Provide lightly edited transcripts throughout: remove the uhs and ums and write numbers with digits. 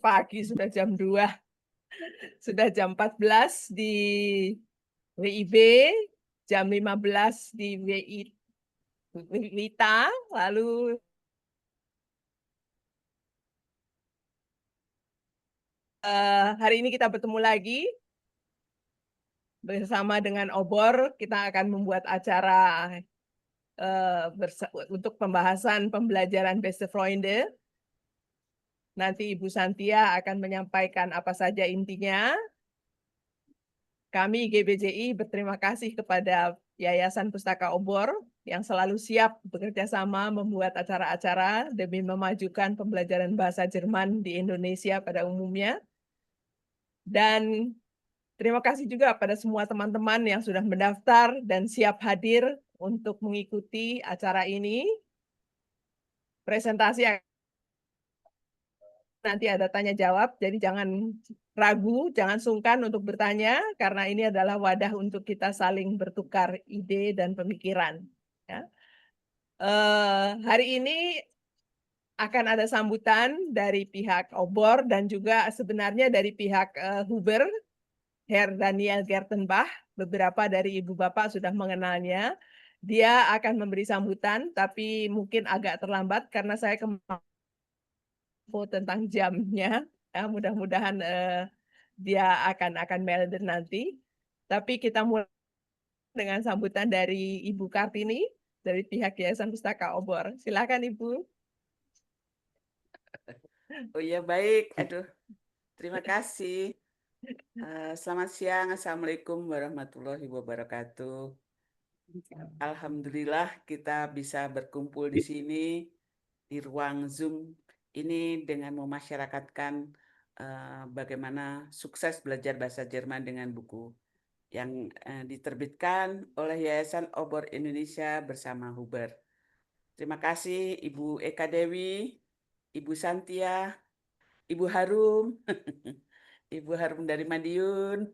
Pagi sudah jam 2, sudah jam 14 di WIB, jam 15 di WITA, lalu hari ini kita bertemu lagi bersama dengan Obor. Kita akan membuat acara untuk pembahasan pembelajaran Beste Freunde. Nanti Ibu Santia akan menyampaikan apa saja intinya. Kami GBJI berterima kasih kepada Yayasan Pustaka Obor yang selalu siap bekerja sama membuat acara-acara demi memajukan pembelajaran bahasa Jerman di Indonesia pada umumnya. Dan terima kasih juga pada semua teman-teman yang sudah mendaftar dan siap hadir untuk mengikuti acara ini. Presentasi nanti ada tanya jawab, jadi jangan ragu, jangan sungkan untuk bertanya, karena ini adalah wadah untuk kita saling bertukar ide dan pemikiran. Ya. Hari ini akan ada sambutan dari pihak Obor dan juga sebenarnya dari pihak Huber, Herr Daniel Gertenbach. Beberapa dari ibu bapak sudah mengenalnya. Dia akan memberi sambutan, tapi mungkin agak terlambat karena saya tentang jamnya. Ya, mudah-mudahan dia akan melder nanti. Tapi kita mulai dengan sambutan dari Ibu Kartini dari pihak Yayasan Pustaka Obor. Silakan Ibu. Oh iya baik, aduh terima kasih. Selamat siang, Assalamualaikum warahmatullahi wabarakatuh. Alhamdulillah kita bisa berkumpul di sini di ruang Zoom ini dengan memasyarakatkan bagaimana sukses belajar bahasa Jerman dengan buku yang diterbitkan oleh Yayasan Obor Indonesia bersama Huber. Terima kasih Ibu Eka Dewi, Ibu Santia, Ibu Harum, Ibu Harum dari Madiun.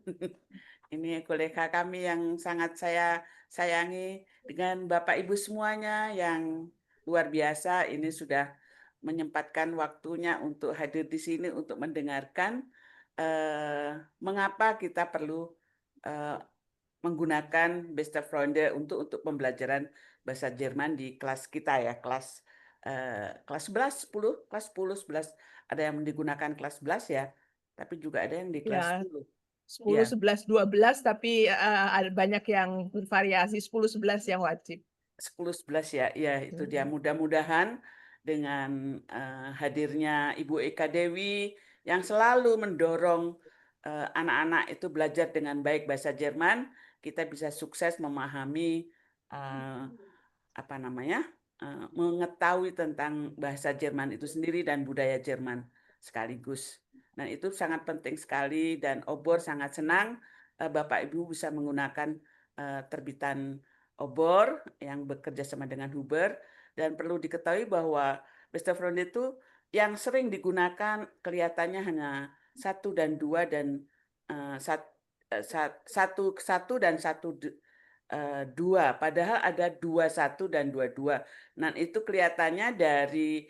Ini kolega kami yang sangat saya sayangi, dengan Bapak Ibu semuanya yang luar biasa. Ini sudah menyempatkan waktunya untuk hadir di sini untuk mendengarkan mengapa kita perlu eh, menggunakan Beste Freunde untuk pembelajaran bahasa Jerman di kelas kita ya, kelas 11, 10, kelas 10, 11. Ada yang digunakan kelas 11 ya, tapi juga ada yang di kelas Ya, 10. 10, Ya, 11, 12, tapi ada banyak yang bervariasi, 10, 11 yang wajib. 10, 11 ya, ya itu dia. Mudah-mudahan dengan hadirnya Ibu Eka Dewi yang selalu mendorong anak-anak itu belajar dengan baik bahasa Jerman, kita bisa sukses memahami eh, apa namanya, mengetahui tentang bahasa Jerman itu sendiri dan budaya Jerman sekaligus. Nah, itu sangat penting sekali dan Obor sangat senang Bapak Ibu bisa menggunakan terbitan Obor yang bekerja sama dengan Huber, dan perlu diketahui bahwa Westerfront itu yang sering digunakan kelihatannya hanya satu dan dua dan satu dan satu dua, padahal ada 21 dan 22. Nah, itu kelihatannya dari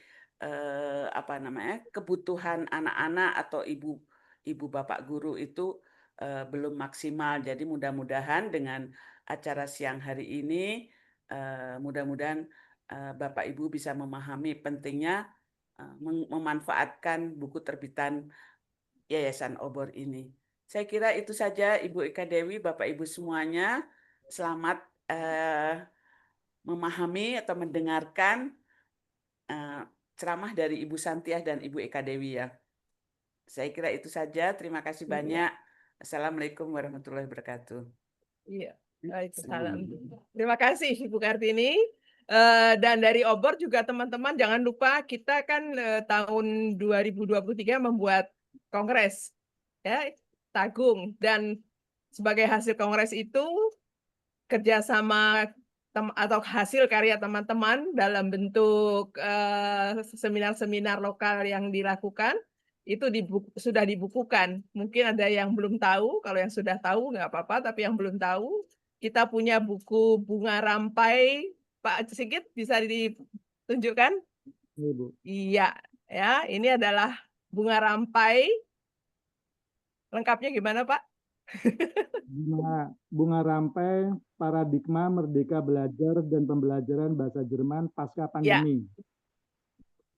apa namanya, kebutuhan anak-anak atau ibu bapak guru itu belum maksimal. Jadi mudah-mudahan dengan acara siang hari ini, mudah-mudahan Bapak Ibu bisa memahami pentingnya memanfaatkan buku terbitan Yayasan Obor ini. Saya kira itu saja Ibu Eka Dewi, Bapak Ibu semuanya. Selamat memahami atau mendengarkan eh, ceramah dari Ibu Santiah dan Ibu Eka Dewi ya. Saya kira itu saja. Terima kasih Iya, banyak. Assalamualaikum warahmatullahi wabarakatuh. iya. Baik, salam. Terima kasih Ibu Kartini. Dan dari Obor juga teman-teman jangan lupa kita kan tahun 2023 membuat kongres ya, Tagung, dan sebagai hasil kongres itu kerjasama atau hasil karya teman-teman dalam bentuk seminar-seminar lokal yang dilakukan itu sudah dibukukan. Mungkin ada yang belum tahu, kalau yang sudah tahu nggak apa-apa, tapi yang belum tahu, kita punya buku Bunga Rampai. Pak Sigit bisa ditunjukkan? Iya, Bu. Iya, ya, ini adalah bunga rampai. Lengkapnya gimana, Pak? Bunga rampai, paradigma merdeka belajar dan pembelajaran bahasa Jerman pasca Ya, pandemi.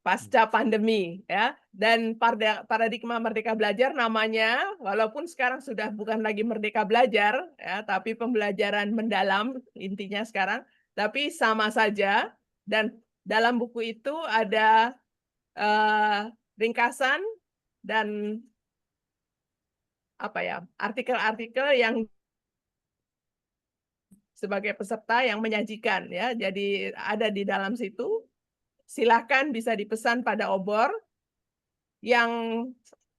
pasca pandemi ya. Dan paradigma Merdeka Belajar namanya, walaupun sekarang sudah bukan lagi Merdeka Belajar ya, tapi pembelajaran mendalam intinya sekarang, tapi sama saja. Dan dalam buku itu ada ringkasan dan apa ya, artikel-artikel yang sebagai peserta yang menyajikan ya. Jadi ada di dalam situ. Silakan bisa dipesan pada obor. Yang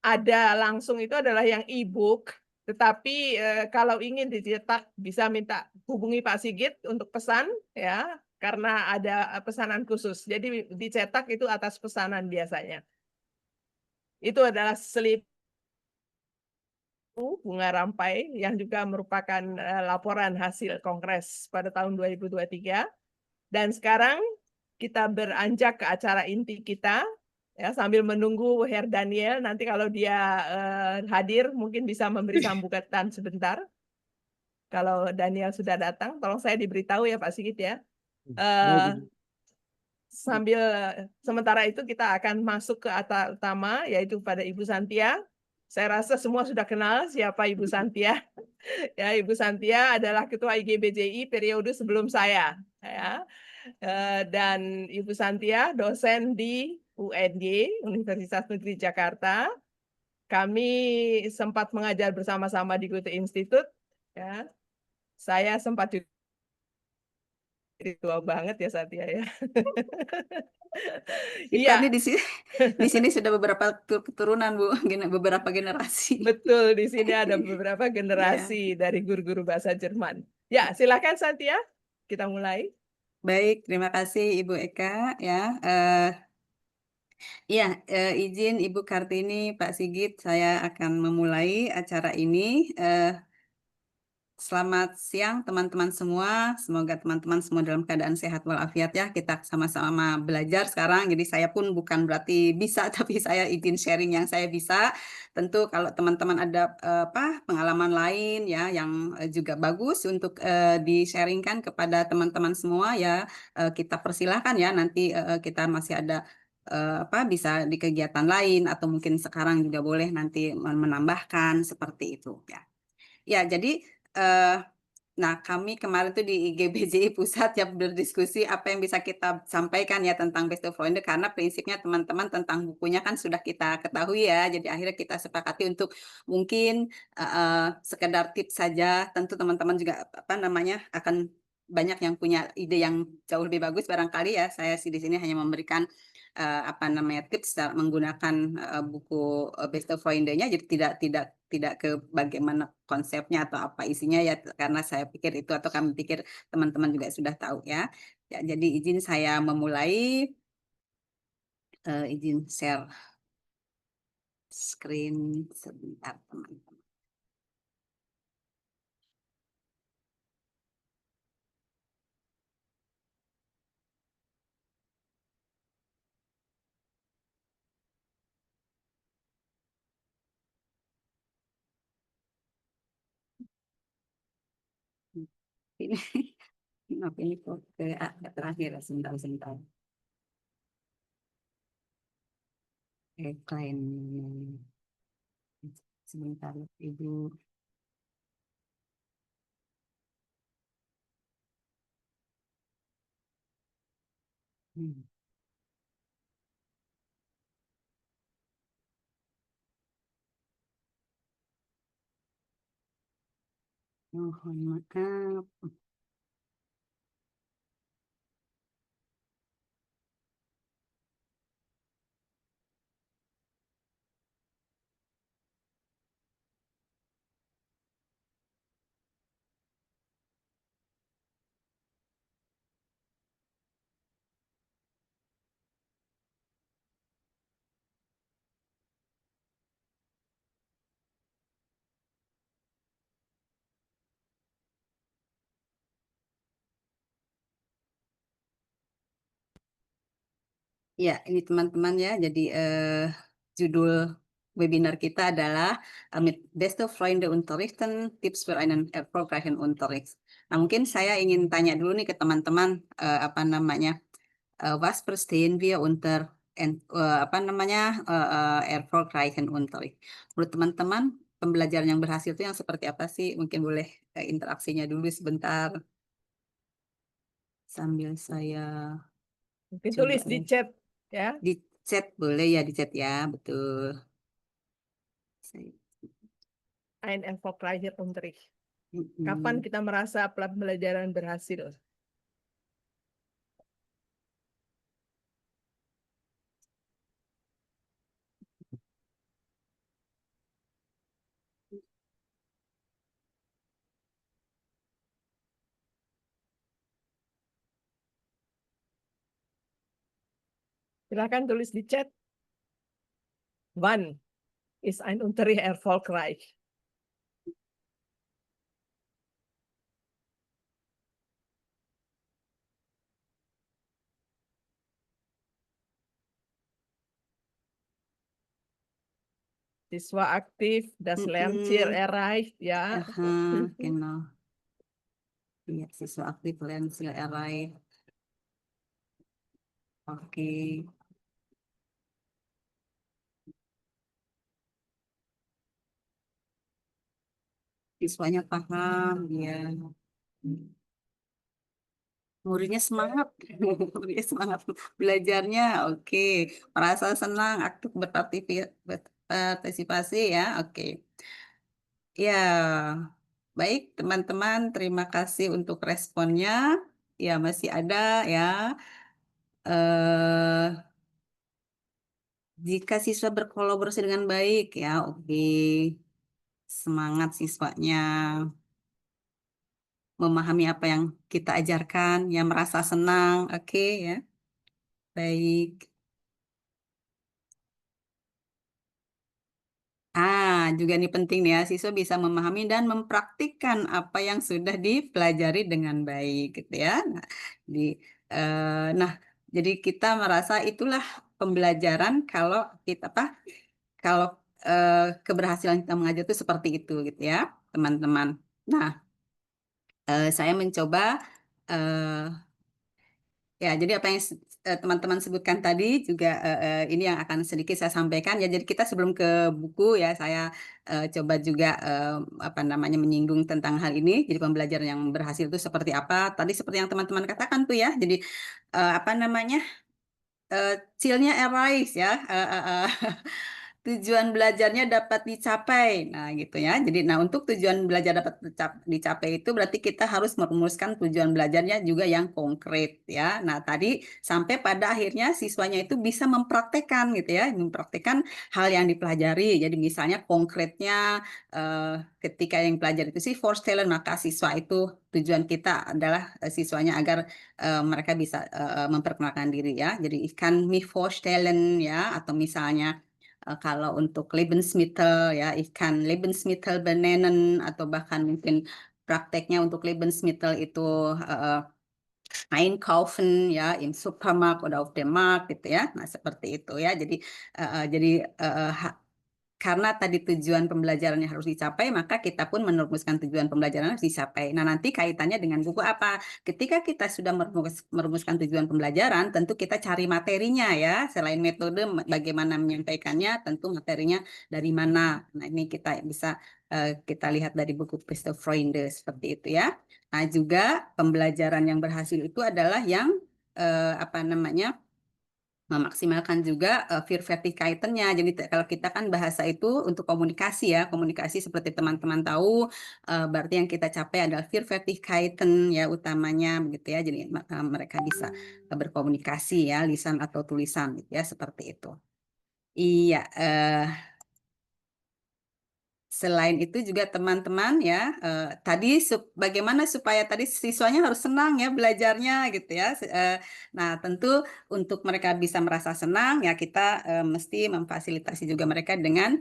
ada langsung itu adalah yang e-book, tetapi kalau ingin dicetak bisa minta hubungi Pak Sigit untuk pesan ya, karena ada pesanan khusus. Jadi dicetak itu atas pesanan biasanya. Itu adalah slip bunga rampai yang juga merupakan laporan hasil kongres pada tahun 2023. Dan sekarang kita beranjak ke acara inti kita, ya, sambil menunggu Herr Daniel, nanti kalau dia hadir mungkin bisa memberi sambutan sebentar. Kalau Daniel sudah datang, tolong saya diberitahu ya Pak Sigit ya. Baik, Eh, Ibu. sambil sementara itu kita akan masuk ke acara utama, yaitu pada Ibu Santia. Saya rasa semua sudah kenal siapa Ibu Santia. Ya, Ibu Santia adalah Ketua IGBJI periode sebelum saya. Ya. Dan Ibu Santia dosen di UNY, Universitas Negeri Jakarta. Kami sempat mengajar bersama-sama di Goethe Institute. Ya. Saya sempat juga tua banget ya Santia ya. Kita nih Iya, di sini sudah beberapa keturunan Bu, beberapa generasi. betul di sini ada beberapa Ya, generasi dari guru-guru bahasa Jerman. Ya, silakan Santia. Kita mulai. baik. Terima kasih Ibu Eka ya. Ya, izin Ibu Kartini, Pak Sigit, saya akan memulai acara ini. Selamat siang teman-teman semua. Semoga teman-teman semua dalam keadaan sehat walafiat ya. Kita sama-sama belajar sekarang. Jadi saya pun bukan berarti bisa, tapi saya izin sharing yang saya bisa. Tentu kalau teman-teman ada pengalaman lain ya yang juga bagus untuk di-sharingkan kepada teman-teman semua ya, kita persilahkan ya. Nanti kita masih ada bisa di kegiatan lain atau mungkin sekarang juga boleh nanti menambahkan seperti itu ya. Ya, jadi eh, nah kami kemarin tuh di IGBJI Pusat ya berdiskusi apa yang bisa kita sampaikan ya tentang Best of Founder karena prinsipnya teman-teman tentang bukunya kan sudah kita ketahui ya. Jadi akhirnya kita sepakati untuk mungkin sekedar tips saja. Tentu teman-teman juga apa namanya akan banyak yang punya ide yang jauh lebih bagus barangkali ya. Saya sih di sini hanya memberikan apa namanya tips menggunakan buku Best of Founder-nya, jadi tidak ke bagaimana konsepnya atau apa isinya ya, karena saya pikir itu atau kami pikir teman-teman juga sudah tahu ya. Ya, jadi izin saya memulai, izin share screen sebentar teman-teman. Ini, maaf ini kok ke terakhir ya, sebentar. Klien sebentar Ibu. Hmm. Mohon maaf. Ya, ini teman-teman ya. Jadi judul webinar kita adalah Mit beste Freunde unterrichten, Tipps für einen erfolgreichen Unterricht. Nah, mungkin saya ingin tanya dulu nih ke teman-teman, apa namanya, was verstehen wir unter erfolgreichen Unterricht. Menurut teman-teman, pembelajaran yang berhasil itu yang seperti apa sih? Mungkin boleh interaksinya dulu sebentar sambil saya Mungkin coba tulis di chat ya. di chat, boleh ya, di chat ya, betul. Ein erfolgreicher Unterricht. Mm-mm. Kapan kita merasa pembelajaran berhasil? Silakan tulis di chat. Wann ist ein Unterricht erfolgreich? Siswa aktif, das Lernziel erreicht, ya. Aha, genau. Iya, siswa aktif Lernziel erreicht. Oke. Siswanya paham, ya. Muridnya semangat, muridnya semangat belajarnya, oke. Merasa senang, aktif berpartisipasi ya, oke. Ya, baik teman-teman, terima kasih untuk responnya. Ya, masih ada ya. eh Jika siswa berkolaborasi dengan baik ya, oke. Semangat siswanya memahami apa yang kita ajarkan, yang merasa senang, oke ya. Baik. Juga ini penting nih ya, siswa bisa memahami dan mempraktikkan apa yang sudah dipelajari dengan baik, gitu ya. Nah, jadi kita merasa itulah pembelajaran kalau kita kalau keberhasilan kita mengajar itu seperti itu, gitu ya, teman-teman. Nah, saya mencoba ya, jadi apa yang teman-teman sebutkan tadi juga ini yang akan sedikit saya sampaikan ya. Jadi kita sebelum ke buku ya, saya coba juga apa namanya menyinggung tentang hal ini. Jadi pembelajaran yang berhasil itu seperti apa? Tadi seperti yang teman-teman katakan tuh ya. Jadi apa namanya chill-nya arise ya. Tujuan belajarnya dapat dicapai. Nah, gitu ya. Jadi, untuk tujuan belajar dapat dicapai itu berarti kita harus merumuskan tujuan belajarnya juga yang konkret ya. Nah, tadi sampai pada akhirnya siswanya itu bisa mempraktekkan gitu ya, mempraktekkan hal yang dipelajari. Jadi misalnya konkretnya ketika yang pelajari itu sih vorstellen, maka siswa itu tujuan kita adalah siswanya agar mereka bisa memperkenalkan diri ya. Jadi ich kann mich vorstellen ya, atau misalnya kalau untuk Lebensmittel ya, ich kann Lebensmittel benennen, atau bahkan mungkin prakteknya untuk Lebensmittel itu einkaufen ya, im Supermarkt oder auf dem Markt gitu ya. Nah, seperti itu ya. Jadi karena tadi tujuan pembelajarannya harus dicapai, maka kita pun merumuskan tujuan pembelajaran harus dicapai. Nah, nanti kaitannya dengan buku apa? Ketika kita sudah merumuskan tujuan pembelajaran, tentu kita cari materinya ya. Selain metode bagaimana menyampaikannya, tentu materinya dari mana. Nah, ini kita bisa kita lihat dari buku Beste Freunde seperti itu ya. Nah, juga pembelajaran yang berhasil itu adalah yang apa namanya memaksimalkan juga Fähigkeiten-nya. Jadi kalau kita kan bahasa itu untuk komunikasi ya, komunikasi seperti teman-teman tahu, berarti yang kita capai adalah Fähigkeiten ya utamanya begitu ya. Jadi mereka bisa berkomunikasi ya, lisan atau tulisan gitu ya, seperti itu. Iya, selain itu juga teman-teman ya, tadi bagaimana supaya tadi siswanya harus senang ya belajarnya gitu ya. Nah, tentu untuk mereka bisa merasa senang ya kita mesti memfasilitasi juga mereka dengan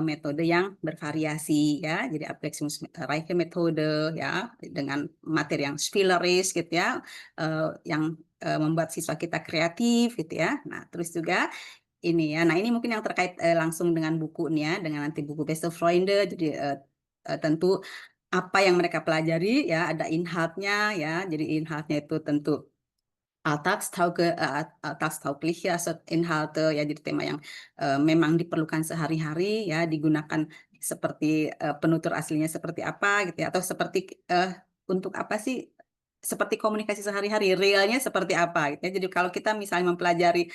metode yang bervariasi ya. Jadi Abwechslungsreiche Methode ya, dengan materi yang spielerisch gitu ya, yang membuat siswa kita kreatif gitu ya. Nah, terus juga ini ya. Nah, ini mungkin yang terkait langsung dengan bukunya, dengan nanti buku Beste Freunde. Jadi tentu apa yang mereka pelajari ya, ada inhaltnya ya. Jadi inhaltnya itu tentu alltagstaugliche Inhalte ya, jadi tema yang memang diperlukan sehari-hari ya, digunakan seperti penutur aslinya seperti apa gitu ya, atau seperti untuk apa sih, seperti komunikasi sehari-hari realnya seperti apa gitu ya. Jadi kalau kita misalnya mempelajari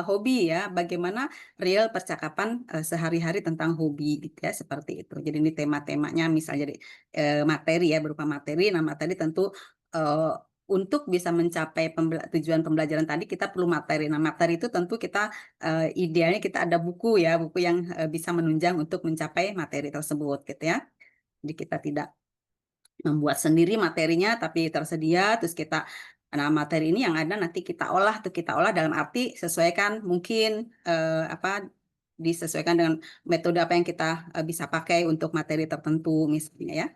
hobi ya, bagaimana real percakapan sehari-hari tentang hobi gitu ya, seperti itu. Jadi ini tema-temanya misalnya jadi materi ya, berupa materi. Nah, materi tentu eh, untuk bisa mencapai tujuan pembelajaran tadi kita perlu materi. Nah, materi itu tentu kita idealnya kita ada buku ya, buku yang bisa menunjang untuk mencapai materi tersebut gitu ya. Jadi kita tidak membuat sendiri materinya tapi tersedia, terus kita, nah materi ini yang ada nanti kita olah dalam arti sesuaikan mungkin apa, disesuaikan dengan metode apa yang kita bisa pakai untuk materi tertentu misalnya ya.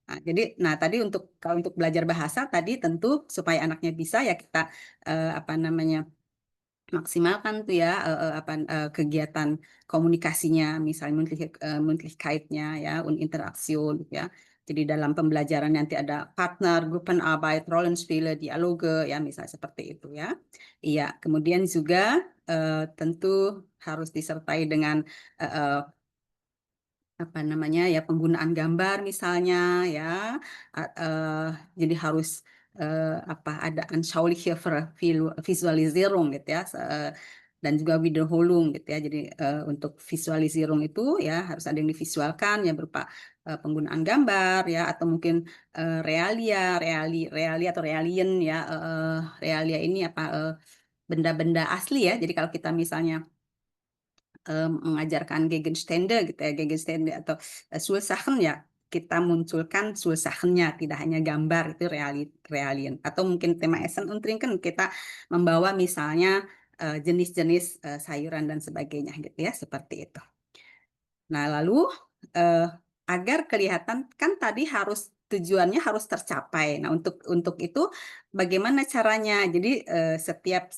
Nah, jadi, nah tadi kalau untuk belajar bahasa tadi tentu supaya anaknya bisa ya kita apa namanya, maksimalkan tuh ya kegiatan komunikasinya, misalnya Mündlichkeitnya ya, und Interaktion gitu ya. Jadi dalam pembelajaran nanti ada partner, Gruppenarbeit, Rollenspiele, dialoge ya, misalnya seperti itu ya. Iya, kemudian juga tentu harus disertai dengan eh, eh, apa namanya ya, penggunaan gambar misalnya ya. A- eh, jadi harus apa, ada anschauliche Visualisierung gitu ya, dan juga Wiederholung gitu ya. Jadi untuk Visualisierung itu ya harus ada yang divisualkan ya, berupa penggunaan gambar ya, atau mungkin realia atau realien ya, realia ini apa, benda-benda asli ya. Jadi kalau kita misalnya mengajarkan Gegenstände gitu ya, Gegenstände atau Sulsachen ya, kita munculkan Sulsachennya, tidak hanya gambar, itu realien. Atau mungkin tema Essen und Trinken, kita membawa misalnya jenis-jenis sayuran dan sebagainya gitu ya, seperti itu. Nah, lalu eh, agar kelihatan kan tadi harus tujuannya harus tercapai. Nah, untuk itu bagaimana caranya? Jadi setiap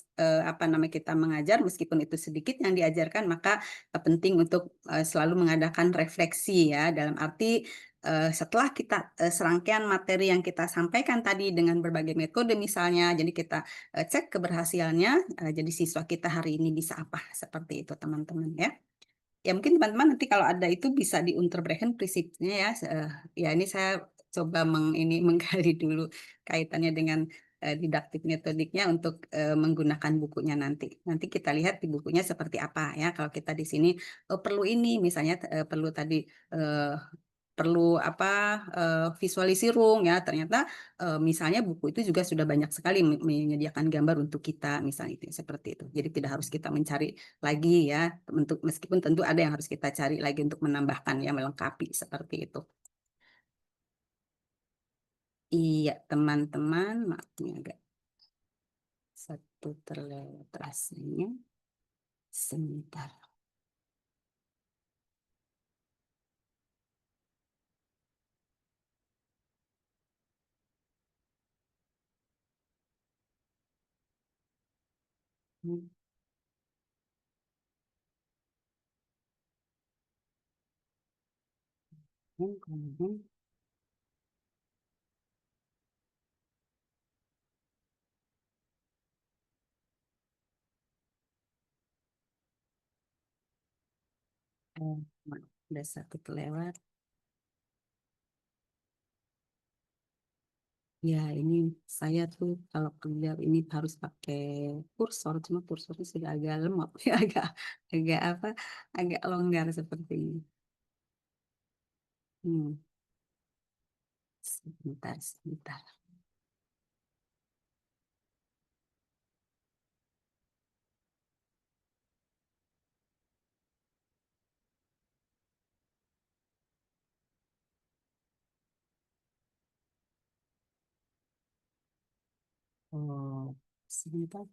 apa namanya, kita mengajar meskipun itu sedikit yang diajarkan, maka penting untuk selalu mengadakan refleksi ya, dalam arti setelah kita serangkaian materi yang kita sampaikan tadi dengan berbagai metode misalnya, jadi kita cek keberhasilannya, jadi siswa kita hari ini bisa apa, seperti itu teman-teman ya. Ya mungkin teman-teman nanti kalau ada itu bisa diunterbrechen prinsipnya ya. Ya ini saya coba menggali dulu kaitannya dengan didaktik metodiknya untuk menggunakan bukunya nanti. Nanti kita lihat di bukunya seperti apa ya. Kalau kita di sini perlu ini misalnya perlu tadi eh, perlu apa, visualisirung ya, ternyata misalnya buku itu juga sudah banyak sekali menyediakan gambar untuk kita misalnya, itu seperti itu. Jadi tidak harus kita mencari lagi ya, untuk meskipun tentu ada yang harus kita cari lagi untuk menambahkan ya, melengkapi seperti itu. Iya teman-teman, maaf ini agak satu terlewat rasanya, sebentar. Hmm. Maaf, ada satu terlewat. Ya, ini saya tuh kalau kerja ini harus pakai kursor, cuma kursornya sudah agak lemot, ya, agak apa, agak longgar seperti ini. Hmm, sebentar. Oh, sebentar.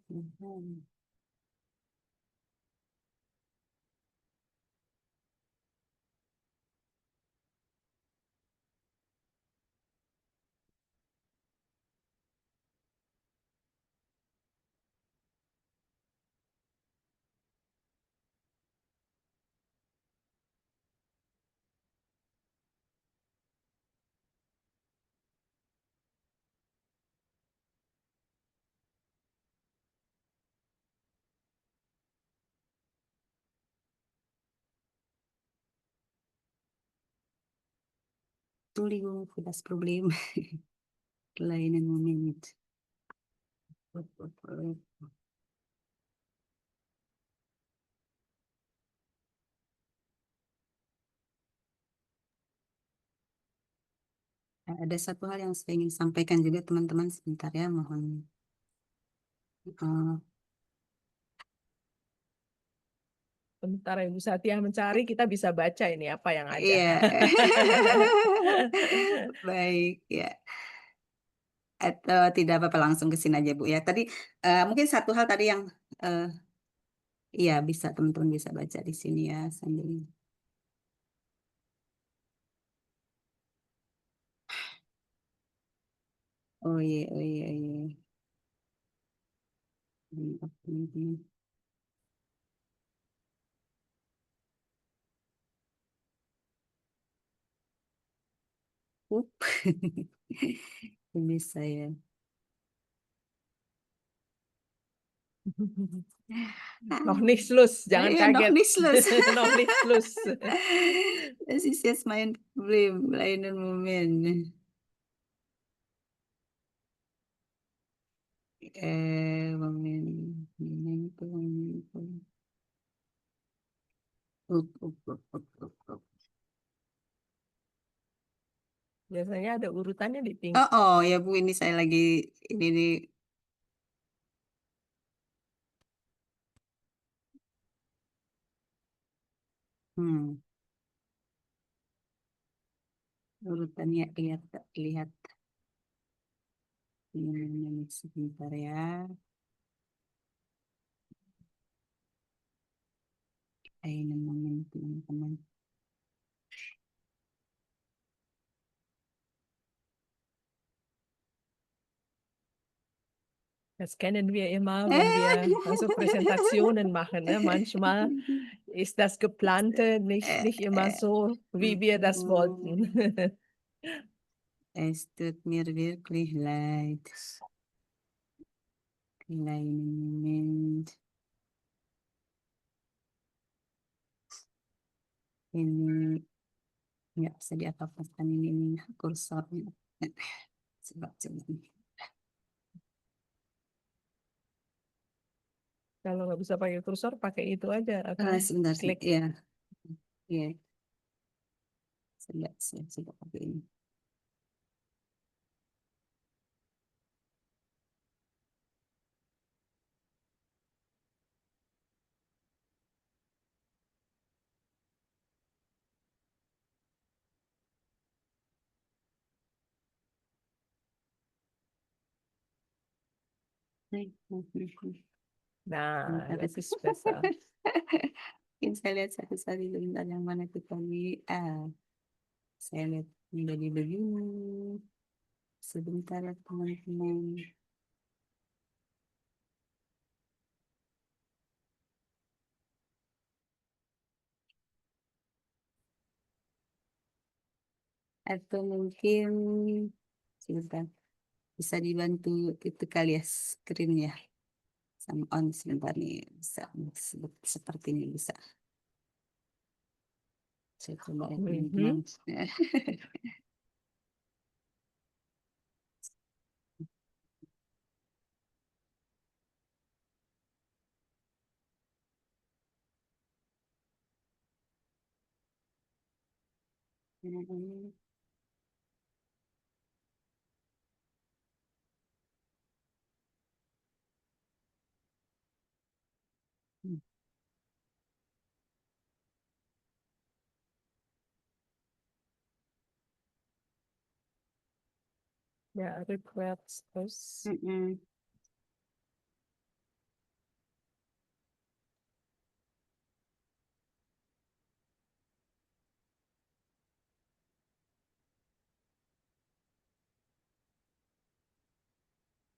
Entschuldigung für das Problem. Kleinen Moment. Ada satu hal yang saya ingin sampaikan juga teman-teman, sebentar ya, mohon. Sementara Ibu Satya mencari, kita bisa baca ini apa yang ada. Iya. Baik ya. Atau tidak apa-apa, langsung ke sini aja Bu ya. Tadi mungkin satu hal tadi yang iya bisa teman-teman bisa baca di sini ya sambil. Oh iya, oh iya, iya. Ini saya. Noch nicht Schluss, jangan Iya, noch kaget. nicht Schluss. Noch nicht Schluss. Das ist jetzt mein Problem. Kleinen Moment. Moment. Biasanya ada urutannya di Oh ya Bu, ini saya lagi ini nih. Urutannya lihat. Ini sebentar ya. Ini moment teman-teman. Das kennen wir immer, wenn wir also Präsentationen machen. Ne? Manchmal ist das Geplante nicht immer so, wie wir das wollten. Es tut mir wirklich leid. Kleinen Moment. Ini nggak bisa diapa-apakan ini kursornya. Coba. Kalau nggak bisa pakai kursor, pakai itu aja. Sebentar, klik. ya. Iya. Coba pakai ini. Nah, das ist besser. Mungkin saya lihat satu-satu sebentar yang mana kita saya lihat menjadi begini. Sebentar ya teman-teman. Atau mungkin sebentar bisa dibantu itu kali ya screen-nya sama on sebentar nih, bisa seperti ini bisa. Saya coba ya teman-teman. Ya, rückwärts terus.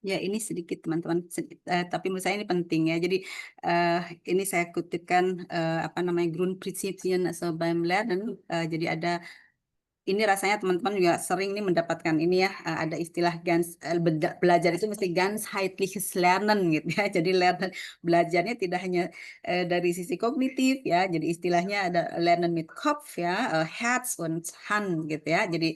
Ya, ini sedikit teman-teman, tapi menurut saya ini penting ya. Jadi ini saya kutipkan apa namanya Grundprinzipien also beim Lernen. Jadi ada ini rasanya teman-teman juga sering nih mendapatkan ini ya, ada istilah belajar itu mesti ganzheitliches Lernen gitu ya. Jadi belajarnya tidak hanya dari sisi kognitif ya. Jadi istilahnya ada Lernen mit Kopf ya, Herz und Hand gitu ya. Jadi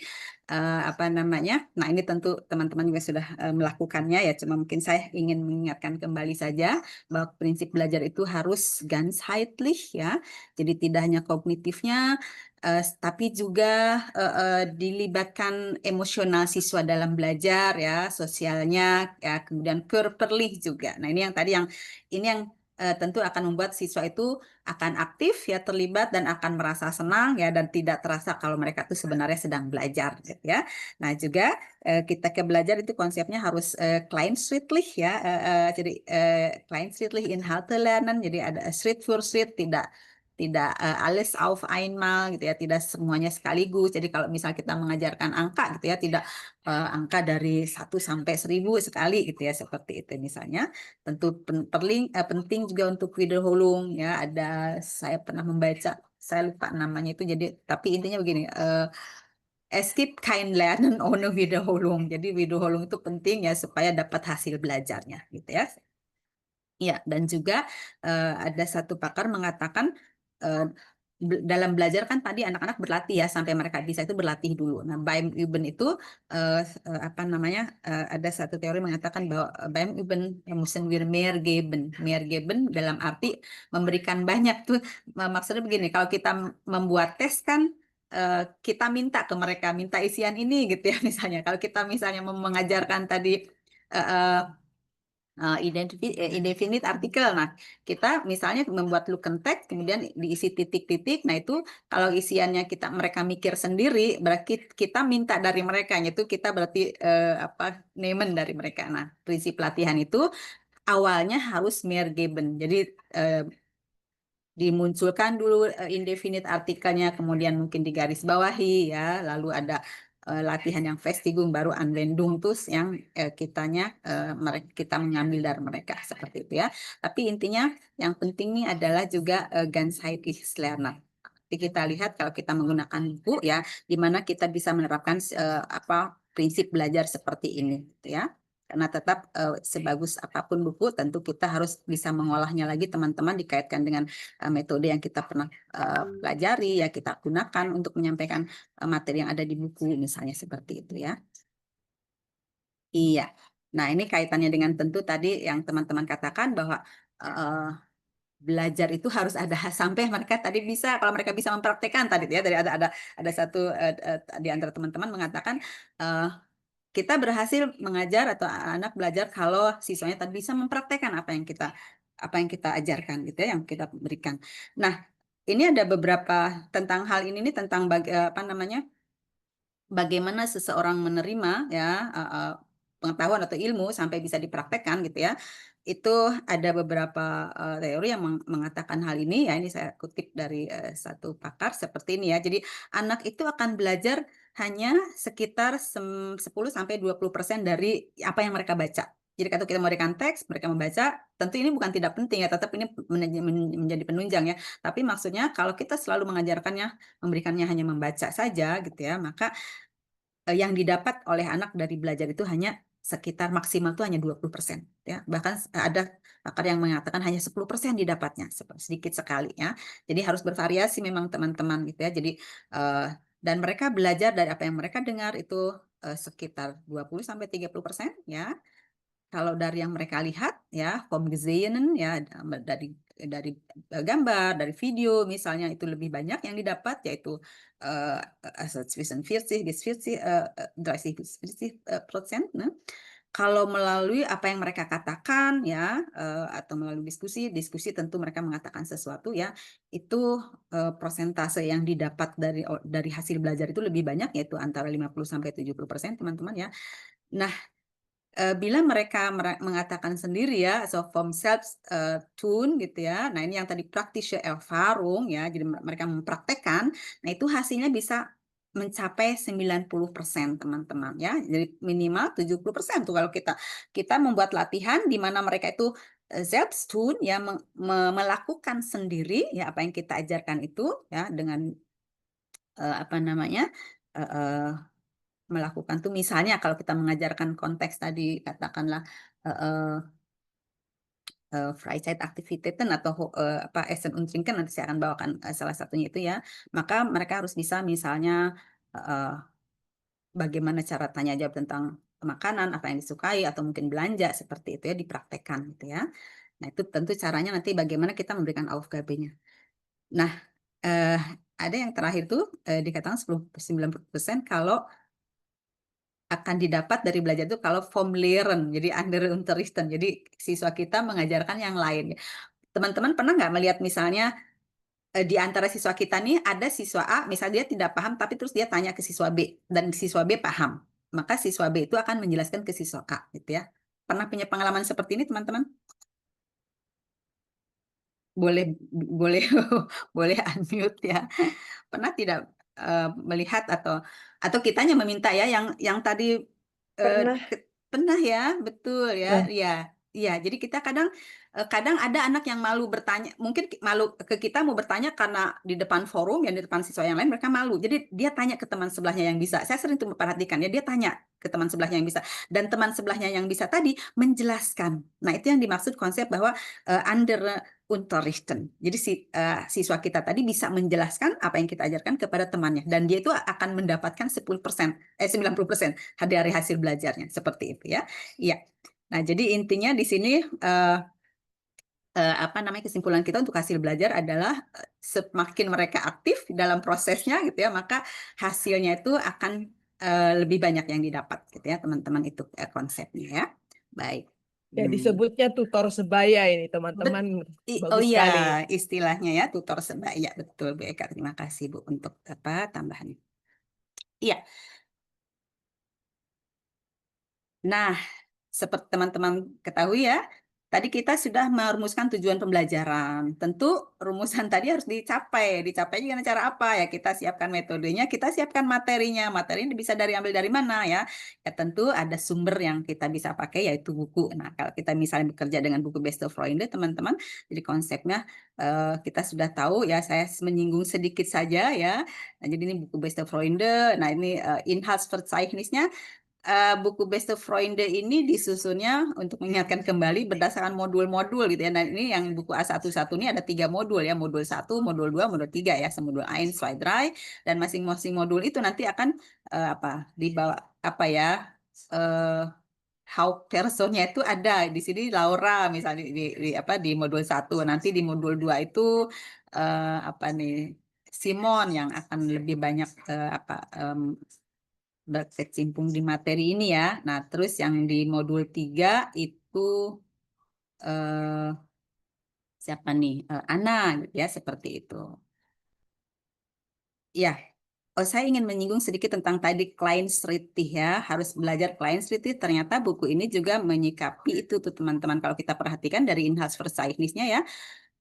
apa namanya? Nah, ini tentu teman-teman juga sudah melakukannya ya. Cuma mungkin saya ingin mengingatkan kembali saja bahwa prinsip belajar itu harus ganzheitlich ya. Jadi tidak hanya kognitifnya, tapi juga dilibatkan emosional siswa dalam belajar ya, sosialnya ya, kemudian körperlich juga. Nah, ini yang tentu akan membuat siswa itu akan aktif ya, terlibat dan akan merasa senang ya, dan tidak terasa kalau mereka itu sebenarnya sedang belajar gitu ya. Nah, juga kita ke belajar itu konsepnya harus kleinschrittlich ya. Jadi kleinschrittlich Inhalte lernen. Jadi ada Schritt für Schritt, tidak alles auf einmal gitu ya, tidak semuanya sekaligus. Jadi kalau misal kita mengajarkan angka gitu ya, tidak angka dari 1 sampai 1000 sekali gitu ya, seperti itu misalnya. Tentu penting juga untuk Wiederholung ya. Saya pernah membaca, saya lupa namanya itu, jadi tapi intinya begini, es gibt kein Lernen ohne Wiederholung. Jadi Wiederholung itu penting ya supaya dapat hasil belajarnya gitu ya. Ya, dan juga ada satu pakar mengatakan dalam belajar kan tadi anak-anak berlatih ya, sampai mereka bisa itu berlatih dulu. Nah, beim Üben itu apa namanya, ada satu teori mengatakan bahwa beim Üben müssen wir mehr geben. Mehr geben dalam arti memberikan banyak tuh. Maksudnya begini, kalau kita membuat tes kan kita minta ke mereka, minta isian ini gitu ya misalnya. Kalau kita misalnya mengajarkan tadi indefinite artikel. Nah, kita misalnya membuat Text, kemudian diisi titik-titik. Nah, itu kalau isiannya mereka mikir sendiri, berarti kita minta dari mereka, itu kita berarti nehmen dari mereka. Nah, prinsip latihan itu awalnya harus mehr geben. Jadi dimunculkan dulu indefinite artikelnya, kemudian mungkin digaris bawahi ya, lalu ada latihan yang Festigung, baru Anwendung terus yang kita mengambil dari mereka seperti itu ya. Tapi intinya yang penting nih adalah juga ganzheitliches Lernen. Jadi kita lihat kalau kita menggunakan buku ya, di mana kita bisa menerapkan prinsip belajar seperti ini gitu ya. Karena tetap sebagus apapun buku, tentu kita harus bisa mengolahnya lagi teman-teman, dikaitkan dengan metode yang kita pernah pelajari ya, kita gunakan untuk menyampaikan materi yang ada di buku misalnya, seperti itu ya. Iya. Nah, ini kaitannya dengan tentu tadi yang teman-teman katakan bahwa belajar itu harus ada sampai mereka tadi bisa, kalau mereka bisa mempraktekkan tadi ya, dari ada satu di antara teman-teman mengatakan kita berhasil mengajar atau anak belajar kalau siswanya tadi bisa mempraktekkan apa yang kita ajarkan gitu ya, yang kita berikan. Nah, ini ada beberapa tentang hal ini nih, tentang bagaimana seseorang menerima ya pengetahuan atau ilmu sampai bisa dipraktekkan gitu ya. Itu ada beberapa teori yang mengatakan hal ini ya. Ini saya kutip dari satu pakar seperti ini ya. Jadi anak itu akan belajar hanya sekitar 10-20% dari apa yang mereka baca. Jadi kalau kita memberikan teks, mereka membaca, tentu ini bukan tidak penting ya, tetap ini menjadi penunjang ya. Tapi maksudnya kalau kita selalu mengajarkannya, memberikannya hanya membaca saja gitu ya, maka yang didapat oleh anak dari belajar itu hanya sekitar maksimal itu hanya 20% ya. Bahkan ada pakar yang mengatakan hanya 10% didapatnya, sedikit sekali ya. Jadi harus bervariasi memang teman-teman gitu ya. Jadi dan mereka belajar dari apa yang mereka dengar itu sekitar 20-30% ya. Kalau dari yang mereka lihat ya, vom Gesehenen ya, dari gambar, dari video misalnya, itu lebih banyak yang didapat, yaitu zwischen 40 bis 30% nah. Kalau melalui apa yang mereka katakan ya, atau melalui diskusi tentu mereka mengatakan sesuatu ya, itu persentase yang didapat dari hasil belajar itu lebih banyak, yaitu antara 50-70% teman-teman ya. Nah, bila mereka mengatakan sendiri ya, so vom selbst tun gitu ya. Nah, ini yang tadi praktische Erfahrung ya, jadi mereka mempraktekkan. Nah, itu hasilnya bisa mencapai 90% teman-teman ya. Jadi minimal 70% tuh kalau kita membuat latihan di mana mereka itu selbst tun ya, melakukan sendiri ya apa yang kita ajarkan itu ya, dengan eh, melakukan tuh misalnya kalau kita mengajarkan konteks tadi katakanlah Freizeit Aktivitäten atau apa Essen und Trinken, nanti saya akan bawakan salah satunya itu ya, maka mereka harus bisa misalnya bagaimana cara tanya jawab tentang makanan, apa yang disukai, atau mungkin belanja, seperti itu ya, dipraktekkan gitu ya. Nah itu tentu caranya nanti bagaimana kita memberikan Aufgabe-nya. Nah ada yang terakhir tuh dikatakan 90% kalau akan didapat dari belajar itu kalau vom Lehren, jadi andere Unterrichten, jadi siswa kita mengajarkan yang lain. Teman-teman pernah nggak melihat misalnya di antara siswa kita nih ada siswa A, misalnya dia tidak paham, tapi terus dia tanya ke siswa B, dan siswa B paham. Maka siswa B itu akan menjelaskan ke siswa A, gitu ya. Pernah punya pengalaman seperti ini, teman-teman? Boleh, boleh, boleh unmute ya. Pernah tidak melihat atau kitanya meminta ya, yang tadi Pernah. pernah ya, betul ya, iya. Iya, jadi kita kadang ada anak yang malu bertanya, mungkin malu ke kita mau bertanya karena di depan forum, yang di depan siswa yang lain mereka malu. Jadi dia tanya ke teman sebelahnya yang bisa. Saya sering tuh memperhatikan ya, dia tanya ke teman sebelahnya yang bisa, dan teman sebelahnya yang bisa tadi menjelaskan. Nah, itu yang dimaksud konsep bahwa andere Unterrichten. Jadi siswa kita tadi bisa menjelaskan apa yang kita ajarkan kepada temannya, dan dia itu akan mendapatkan 90% dari hasil belajarnya, seperti itu ya. Iya. Nah, jadi intinya di sini apa namanya, kesimpulan kita untuk hasil belajar adalah semakin mereka aktif dalam prosesnya gitu ya, maka hasilnya itu akan lebih banyak yang didapat gitu ya, teman-teman, itu konsepnya ya. Baik. Ya, disebutnya tutor sebaya ini, teman-teman. Oh Bagus iya, sekali. istilahnya ya, tutor sebaya, betul Bu Eka. Terima kasih Bu untuk apa tambahannya. Iya. Nah, seperti teman-teman ketahui ya, tadi kita sudah merumuskan tujuan pembelajaran. Tentu rumusan tadi harus dicapai. Dicapai dengan cara apa ya? Kita siapkan metodenya, kita siapkan materinya. Materinya bisa ambil dari mana ya? Ya tentu ada sumber yang kita bisa pakai, yaitu buku. Nah, kalau kita misalnya bekerja dengan buku Beste Freunde, teman-teman, jadi konsepnya kita sudah tahu ya, saya menyinggung sedikit saja ya. Nah, jadi ini buku Beste Freunde. Nah, ini Inhaltsverzeichnisnya. Buku Beste Freunde ini disusunnya untuk mengingatkan kembali berdasarkan modul-modul gitu ya. Nah, ini yang buku A11 ini ada 3 modul ya, modul 1, modul 2, modul 3 ya, semodul 1, 2, 3, dan masing-masing modul itu nanti akan dibawa apa ya, Hauptpersonnya itu ada di sini, Laura misalnya di modul 1, nanti di modul 2 itu apa nih, Simon yang akan lebih banyak berkecimpung di materi ini ya. Nah, terus yang di modul 3 itu siapa nih? Ana gitu ya, seperti itu. Ya, saya ingin menyinggung sedikit tentang tadi Kleinschrittig ya, harus belajar Kleinschrittig. Ternyata buku ini juga menyikapi itu tuh teman-teman. Kalau kita perhatikan dari Inhaltsverzeichnisnya ya,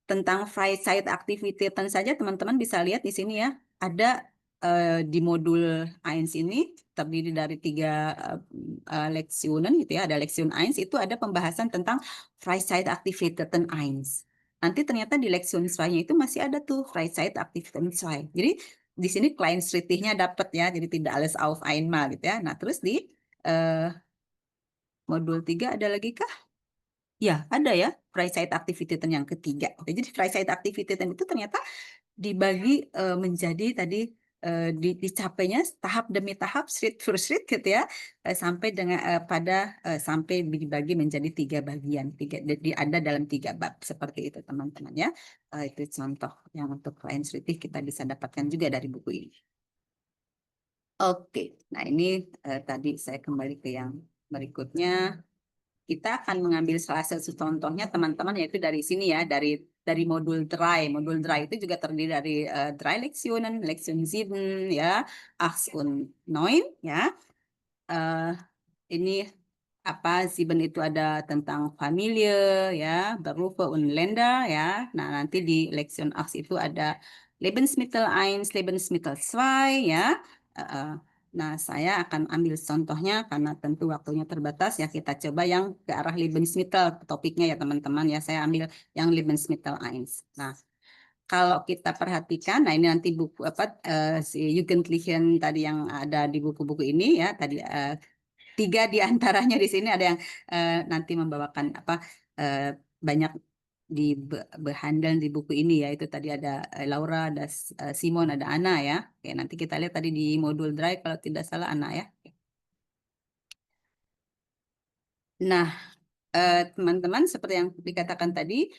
tentang Freizeitaktivitäten saja teman-teman bisa lihat di sini ya, ada di modul 1 ini terdiri dari 3 Lektionen gitu ya, ada Lektion 1 itu ada pembahasan tentang Freizeitaktivitäten 1. Nanti ternyata di Lektion 2-nya itu masih ada tuh Freizeitaktivitäten 2. Jadi di sini Kleinschrittig-nya dapat ya, jadi tidak alles auf einmal gitu ya. Nah, terus di modul 3 ada lagi kah? Ya, ada ya, Freizeitaktivitäten yang ketiga. Oke, jadi Freizeitaktivitäten itu ternyata dibagi menjadi tadi dicapainya tahap demi tahap, Schritt für Schritt gitu ya, sampai dengan sampai dibagi menjadi 3 bagian, ada dalam 3 bab seperti itu teman-teman ya. Itu contoh yang untuk Kleinschrittig kita bisa dapatkan juga dari buku ini. Oke, nah ini tadi saya kembali ke yang berikutnya. Kita akan mengambil salah satu contohnya teman-teman, yaitu dari sini ya, dari modul 3. Modul 3 itu juga terdiri dari 3 Lektionen, Lektion 7 ya, 8 und 9 ya. Ini apa, 7 itu ada tentang Familie ya, Berufe und Länder ya. Nah, nanti di Lektion 8 itu ada Lebensmittel 1, Lebensmittel 2 ya. Nah, saya akan ambil contohnya karena tentu waktunya terbatas ya, kita coba yang ke arah Lebensmittel topiknya ya teman-teman ya. Saya ambil yang Lebensmittel 1. Nah, kalau kita perhatikan, nah ini nanti buku apa si Jugendlichen tadi yang ada di buku-buku ini ya, tadi 3 di antaranya di sini ada yang nanti membawakan apa banyak behandle di buku ini ya, itu tadi ada Laura, ada Simon, ada Anna ya. Oke, nanti kita lihat tadi di modul drive kalau tidak salah Anna ya. Nah, teman-teman seperti yang dikatakan tadi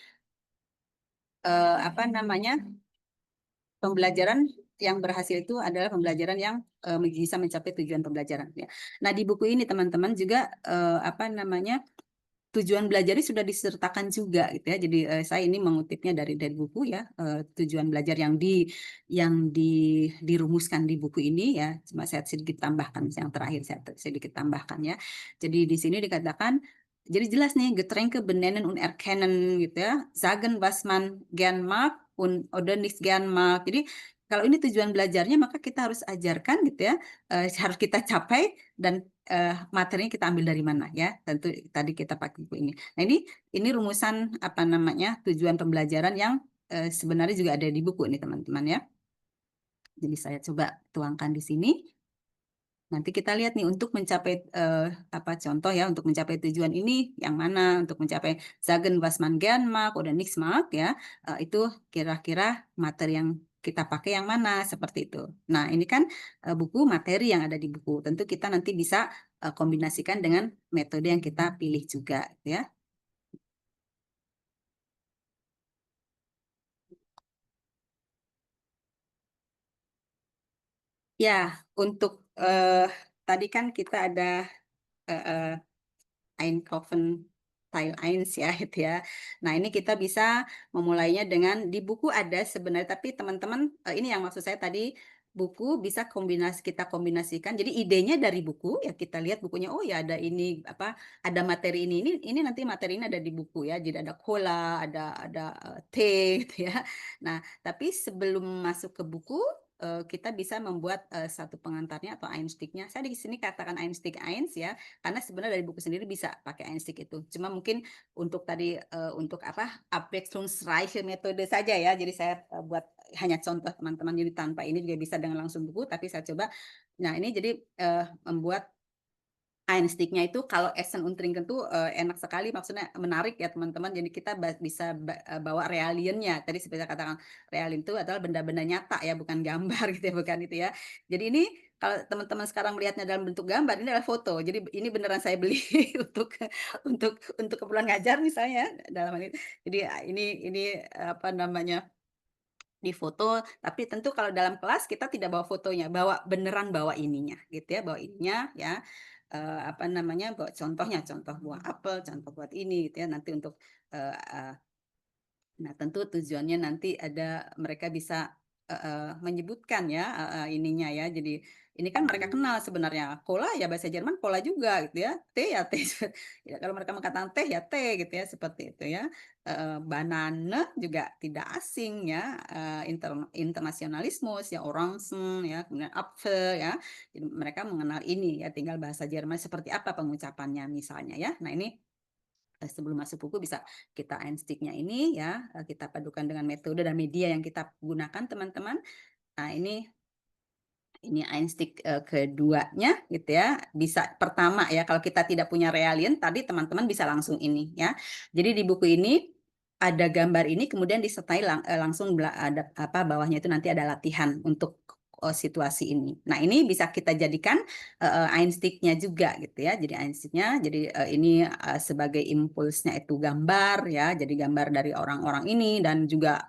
apa namanya? Pembelajaran yang berhasil itu adalah pembelajaran yang bisa mencapai tujuan pembelajaran ya. Nah, di buku ini teman-teman juga apa namanya? Tujuan belajarnya sudah disertakan juga gitu ya. Jadi saya ini mengutipnya dari buku ya, tujuan belajar yang dirumuskan di buku ini ya. Cuma saya sedikit tambahkan yang terakhir saya sedikit tambahkan ya. Jadi di sini dikatakan jadi jelas nih, Getränke benennen und erkennen gitu ya. Sagen was man gern mag und oder nicht gern mag. Jadi kalau ini tujuan belajarnya maka kita harus ajarkan gitu ya, harus kita capai dan materinya kita ambil dari mana ya. Tentu tadi kita pakai buku ini. Nah, ini rumusan apa namanya tujuan pembelajaran yang sebenarnya juga ada di buku ini teman-teman ya. Jadi saya coba tuangkan di sini. Nanti kita lihat nih untuk mencapai apa contoh ya, untuk mencapai tujuan ini yang mana, untuk mencapai Sagen was man gern mag oder nichts mag ya, itu kira-kira materi yang kita pakai yang mana seperti itu. Nah, ini kan buku materi yang ada di buku. Tentu kita nanti bisa kombinasikan dengan metode yang kita pilih juga ya. Ya, untuk tadi kan kita ada Eindhoven Style 1 ya itu ya. Nah, ini kita bisa memulainya dengan di buku ada sebenarnya, tapi teman-teman ini yang maksud saya tadi buku bisa kita kombinasikan. Jadi idenya dari buku ya, kita lihat bukunya, oh ya ada ini apa, ada materi ini nanti materi ini ada di buku ya. Jadi ada cola, ada teh gitu ya. Nah, tapi sebelum masuk ke buku kita bisa membuat satu pengantarnya atau Einstieg-nya. Saya di sini katakan Einstieg 1 ya, karena sebenarnya dari buku sendiri bisa pakai Einstieg itu. Cuma mungkin untuk tadi untuk apa abwechslungsreiche metode saja ya. Jadi saya buat hanya contoh teman-teman. Jadi tanpa ini juga bisa dengan langsung buku, tapi saya coba. Nah, ini jadi membuat Einstieg-nya itu kalau Essen und Trinken tuh enak sekali, maksudnya menarik ya teman-teman. Jadi kita bisa bawa realiennya. Tadi seperti saya katakan, realien itu adalah benda-benda nyata ya, bukan gambar gitu ya, bukan itu ya. Jadi ini kalau teman-teman sekarang melihatnya dalam bentuk gambar, ini adalah foto. Jadi ini beneran saya beli untuk keperluan ngajar misalnya dalam hal ini. Jadi ini apa namanya? Di foto, tapi tentu kalau dalam kelas kita tidak bawa fotonya, beneran bawa ininya gitu ya, bawa ininya ya. Apa namanya, bawa contohnya, contoh buah apel, contoh buat ini gitu ya, nanti untuk nah tentu tujuannya nanti ada mereka bisa menyebutkan ya ininya ya. Jadi ini kan mereka kenal sebenarnya. Cola ya bahasa Jerman cola juga gitu ya. Teh ya teh. Ya, kalau mereka mengatakan teh ya teh gitu ya, seperti itu ya. Banana juga tidak asing ya. Internasionalismus ya, Orangen ya, kemudian Apfel ya. Jadi mereka mengenal ini ya, tinggal bahasa Jerman seperti apa pengucapannya misalnya ya. Nah, ini sebelum masuk buku bisa kita Einstieg-nya ini ya, kita padukan dengan metode dan media yang kita gunakan teman-teman. Nah, ini Einstieg keduanya gitu ya. Bisa pertama ya, kalau kita tidak punya realien tadi teman-teman bisa langsung ini ya. Jadi di buku ini ada gambar ini, kemudian disertai langsung ada apa bawahnya itu nanti ada latihan untuk situasi ini. Nah, ini bisa kita jadikan Einstieg-nya juga gitu ya. Jadi Einstieg-nya, jadi ini sebagai impulsnya itu gambar ya. Jadi gambar dari orang-orang ini dan juga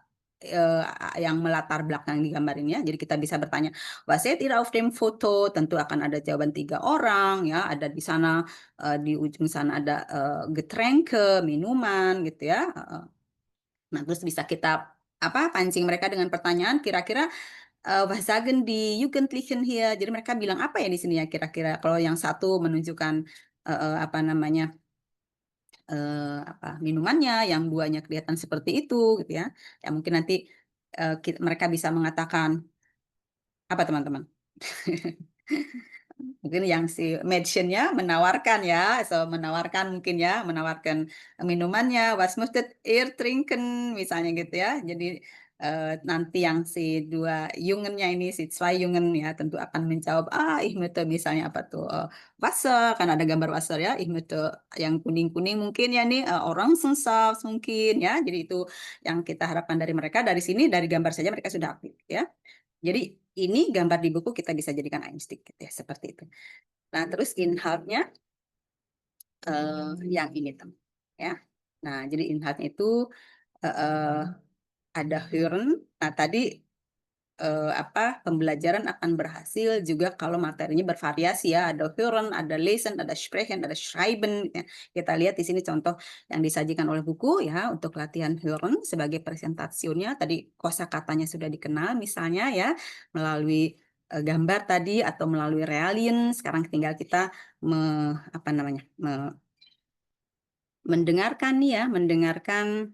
yang melatar belakang di gambar ini ya. Jadi kita bisa bertanya, was seht ihr auf dem Foto? Tentu akan ada jawaban 3 orang ya. Ada di sana di ujung sana ada Getränke, minuman gitu ya. Nah, terus bisa kita pancing mereka dengan pertanyaan kira-kira was sagen die Jugendlichen hier. Jadi mereka bilang apa ya di sini ya kira-kira. Kalau yang satu menunjukkan apa namanya minumannya, yang duanya kelihatan seperti itu gitu ya. Ya mungkin nanti mereka bisa mengatakan apa teman-teman? Mungkin yang si Mädchennya menawarkan ya, menawarkan mungkin ya, menawarkan minumannya, was möchtet ihr trinken misalnya gitu ya. Jadi nanti yang si dua Jungennya ini, si zwei Jungen ya tentu akan menjawab, ich möchte misalnya apa tuh, Wasser, kan ada gambar Wasser ya, ich möchte yang kuning-kuning mungkin ya nih, Orangensaft mungkin ya, jadi itu yang kita harapkan dari mereka, dari sini, dari gambar saja mereka sudah aktif ya. Jadi ini gambar di buku kita bisa jadikan Einstieg gitu ya, seperti itu. Nah terus Inhaltnya yang ini teman ya. Nah jadi Inhaltnya itu ada Hören. Nah tadi pembelajaran akan berhasil juga kalau materinya bervariasi ya. Ada Hören, ada Lesen, ada Sprechen, ada Schreiben. Ya. Kita lihat di sini contoh yang disajikan oleh buku ya untuk latihan Hören sebagai presentasinya. Tadi kosakatanya sudah dikenal misalnya ya melalui gambar tadi atau melalui realin. Sekarang tinggal kita mendengarkan nih ya, mendengarkan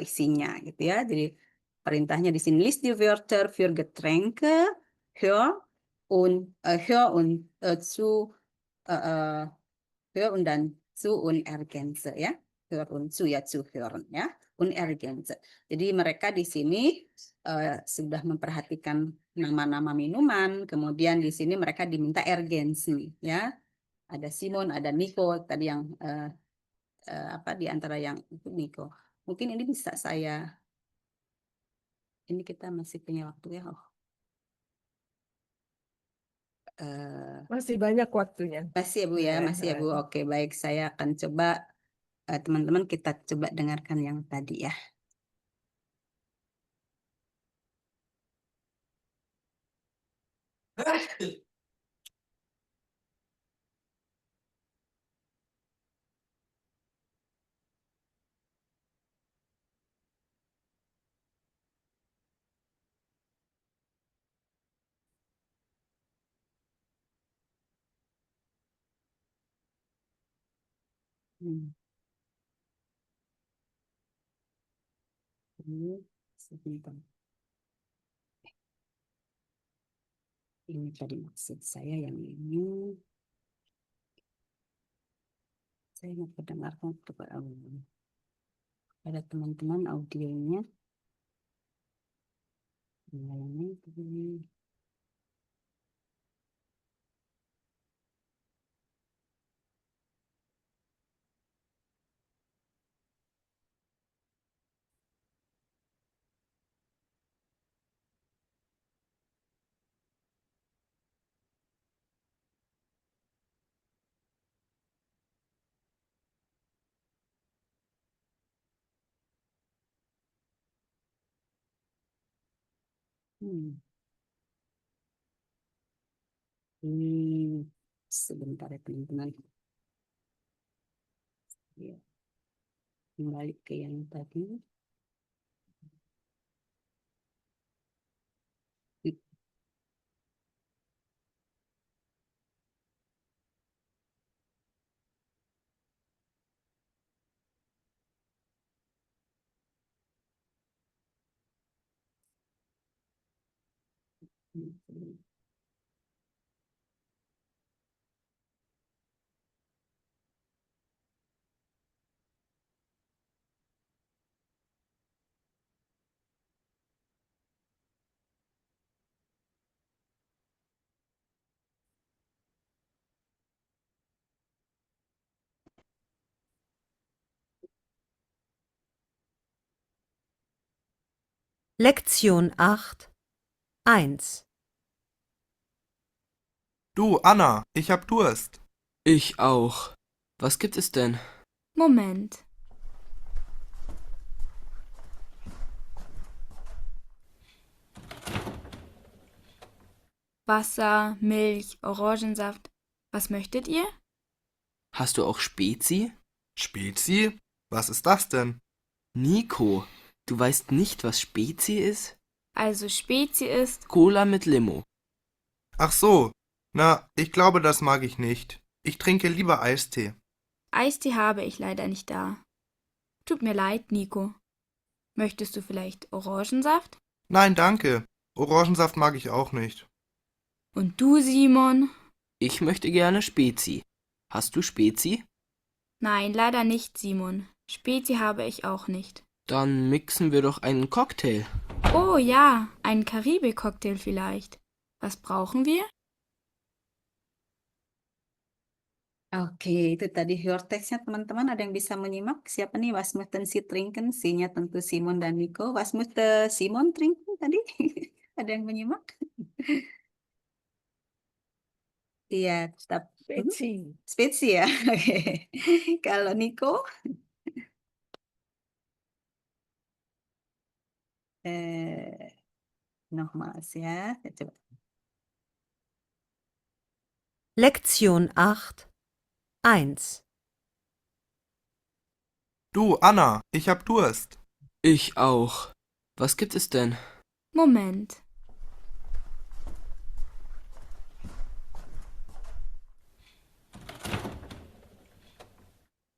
isinya gitu ya. Jadi perintahnya di sini list die Wörter für Getränke, hör und zu hör und dann zu und ergänze ya. Hör und zu ya, zu hören ya. Und ergänze. Jadi mereka di sini sudah memperhatikan nama-nama minuman, kemudian di sini mereka diminta ergänzen ya. Ada Simon, ada Nico tadi yang di antara yang itu Nico. Mungkin ini bisa ini kita masih punya waktu ya. Masih banyak waktunya. Masih ya Bu ya, masih ya Bu. Oke, baik. Saya akan coba teman-teman kita coba dengarkan yang tadi ya. Sebentar. Ini tadi maksud saya yang ini. Saya mau mendengarkan kepada teman-teman audionya. Ini. Sebentar ya teman-teman. Ya. Kembali ke yang tadi. Lektion 8 1. Du, Anna, ich hab Durst. Ich auch. Was gibt es denn? Moment. Wasser, Milch, Orangensaft. Was möchtet ihr? Hast du auch Spezi? Spezi? Was ist das denn? Nico, du weißt nicht, was Spezi ist? Also Spezi ist... Cola mit Limo. Ach so. Na, ich glaube, das mag ich nicht. Ich trinke lieber Eistee. Eistee habe ich leider nicht da. Tut mir leid, Nico. Möchtest du vielleicht Orangensaft? Nein, danke. Orangensaft mag ich auch nicht. Und du, Simon? Ich möchte gerne Spezi. Hast du Spezi? Nein, leider nicht, Simon. Spezi habe ich auch nicht. Dann mixen wir doch einen Cocktail. Oh ja, einen Karibik-Cocktail vielleicht. Was brauchen wir? Oke, itu tadi your text-nya teman-teman. Ada yang bisa menyimak? Siapa nih? Was möchten Sie trinken? Si-nya tentu Simon dan Nico. Was möchte Simon trinken tadi? Ada yang menyimak? Iya, tetap. Specie. Spezi ya. Oke. Kalau Nico, eh, nochmals ya. Coba. Lektion 8. 1. Du, Anna, ich hab Durst. Ich auch. Was gibt es denn? Moment.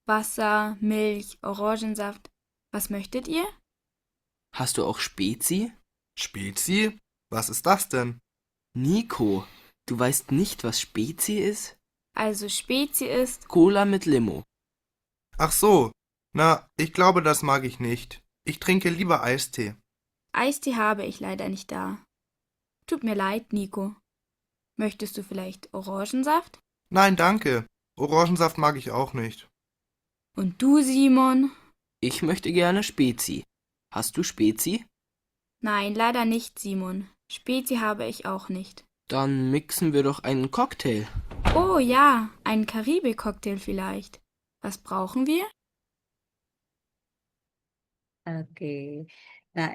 Wasser, Milch, Orangensaft. Was möchtet ihr? Hast du auch Spezi? Spezi? Was ist das denn? Nico, du weißt nicht, was Spezi ist? Also Spezi ist. Cola mit Limo. Ach so, na, ich glaube, das mag ich nicht. Ich trinke lieber Eistee. Eistee habe ich leider nicht da. Tut mir leid, Nico. Möchtest du vielleicht Orangensaft? Nein, danke. Orangensaft mag ich auch nicht. Und du, Simon? Ich möchte gerne Spezi. Hast du Spezi? Nein, leider nicht, Simon. Spezi habe ich auch nicht. Dann mixen wir doch einen Cocktail. Oh ja, einen Karibik-Cocktail vielleicht. Was brauchen wir? Oke. Nah,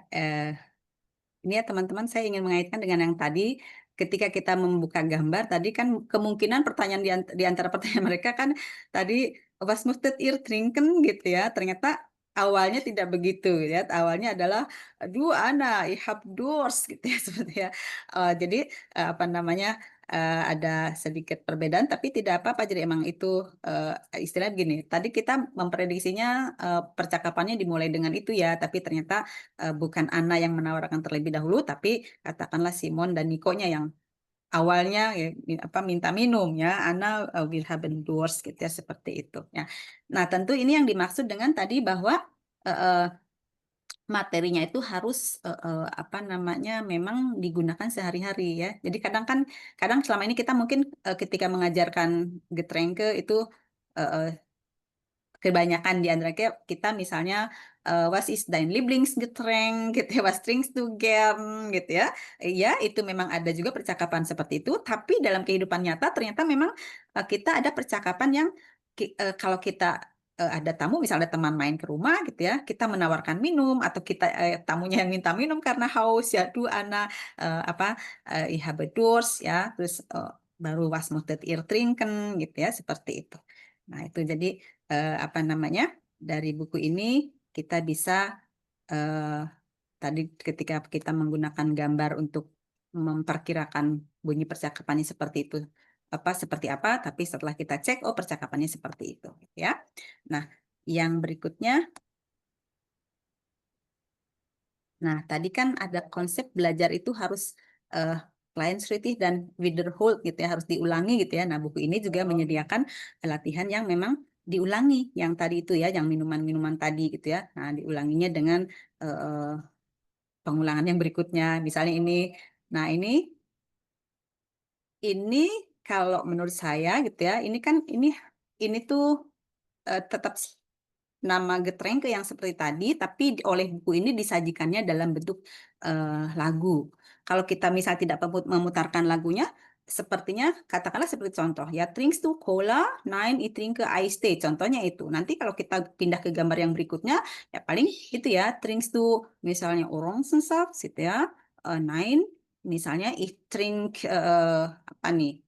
ini ya teman-teman saya ingin mengaitkan dengan yang tadi ketika kita membuka gambar tadi kan kemungkinan pertanyaan di antara pertanyaan mereka kan tadi was möchtet ihr trinken gitu ya. Ternyata awalnya tidak begitu ya. Awalnya adalah du Anna, ich hab Durst gitu ya seperti ya. Jadi apa namanya ada sedikit perbedaan tapi tidak apa-apa. Jadi emang itu istilah gini. Tadi kita memprediksinya percakapannya dimulai dengan itu ya, tapi ternyata bukan Anna yang menawarkan terlebih dahulu, tapi katakanlah Simon dan Nikonya yang awalnya ya, minta minum ya, Anna will have endorse gitu ya, seperti itu ya. Nah, tentu ini yang dimaksud dengan tadi bahwa materinya itu harus apa namanya memang digunakan sehari-hari ya. Jadi kadang selama ini kita mungkin ketika mengajarkan Getränke itu kebanyakan di antara kita misalnya was ist dein Lieblingsgetränk gitu ya, was trinkst du gern gitu ya. Ya, itu memang ada juga percakapan seperti itu, tapi dalam kehidupan nyata ternyata memang kita ada percakapan yang kalau kita ada tamu, misalnya ada teman main ke rumah gitu ya, kita menawarkan minum atau kita tamunya yang minta minum karena haus ya, du Anna ich habe Durst ya, terus baru was möchtet ihr trinken gitu ya, seperti itu. Nah, itu jadi apa namanya dari buku ini kita bisa tadi ketika kita menggunakan gambar untuk memperkirakan bunyi percakapannya seperti itu seperti apa, tapi setelah kita cek percakapannya seperti itu ya. Nah, yang berikutnya, nah tadi kan ada konsep belajar itu harus Kleinschrittig dan wiederholt gitu ya, harus diulangi gitu ya. Nah, buku ini juga menyediakan latihan yang memang diulangi yang tadi itu ya, yang minuman-minuman tadi gitu ya. Nah, diulanginya dengan pengulangan yang berikutnya. Misalnya ini, nah ini kalau menurut saya gitu ya, ini kan ini tuh tetap nama Getränke yang seperti tadi, tapi oleh buku ini disajikannya dalam bentuk lagu. Kalau kita misalnya tidak memutarkan lagunya, sepertinya katakanlah seperti contoh ya, trinkst du Cola? Nein, ich trinke Eistee. Contohnya itu. Nanti kalau kita pindah ke gambar yang berikutnya, ya paling itu ya, trinkst du misalnya Orangensaft gitu ya. Nein, misalnya ich trink apa nih?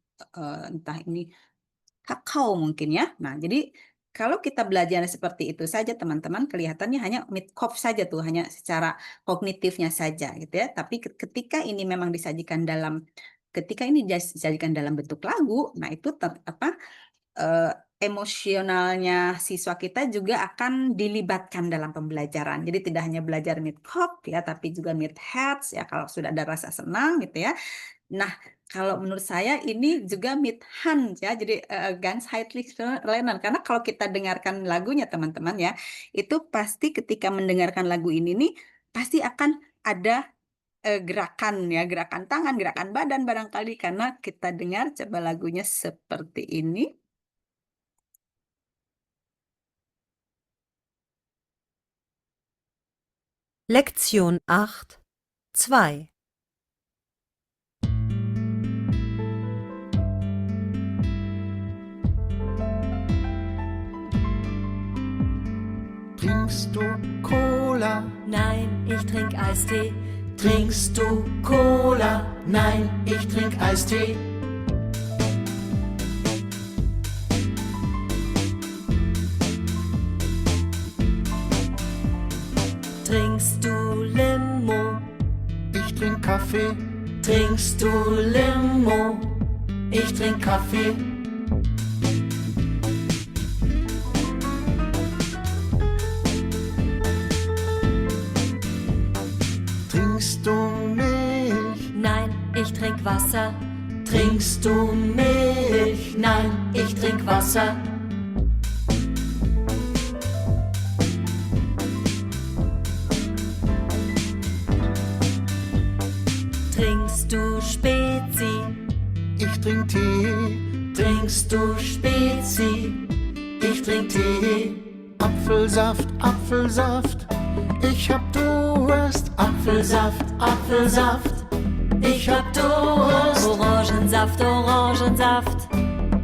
Entah ini kakao mungkin ya. Nah, jadi kalau kita belajar seperti itu saja teman-teman, kelihatannya hanya mit Kopf saja tuh, hanya secara kognitifnya saja gitu ya. Tapi ketika ini memang disajikan dalam bentuk lagu, nah itu emosionalnya siswa kita juga akan dilibatkan dalam pembelajaran. Jadi tidak hanya belajar mit Kopf ya, tapi juga mit Herz ya kalau sudah ada rasa senang gitu ya. Nah, Kalau menurut saya ini juga mit Hand ya, jadi ganzheitlich lernen. Karena kalau kita dengarkan lagunya teman-teman ya, itu pasti ketika mendengarkan lagu ini nih, pasti akan ada gerakan ya, gerakan tangan, gerakan badan barangkali karena kita dengar coba lagunya seperti ini. Lektion 8, 2. Trinkst du Cola? Nein, ich trinke Eistee. Trinkst du Cola? Nein, ich trink Eistee. Trinkst du Limo? Ich trink Kaffee. Trinkst du Limo? Ich trink Kaffee. Trinkst du Milch? Nein, ich trinke Wasser. Trinkst du Milch? Nein, ich trink Wasser. Trinkst du Spezi? Ich trink Tee. Trinkst du Spezi? Ich trink Tee. Apfelsaft, Apfelsaft. Ich hab Durst. Apfelsaft, Apfelsaft. Ich hab Durst. Orangensaft, Orangensaft.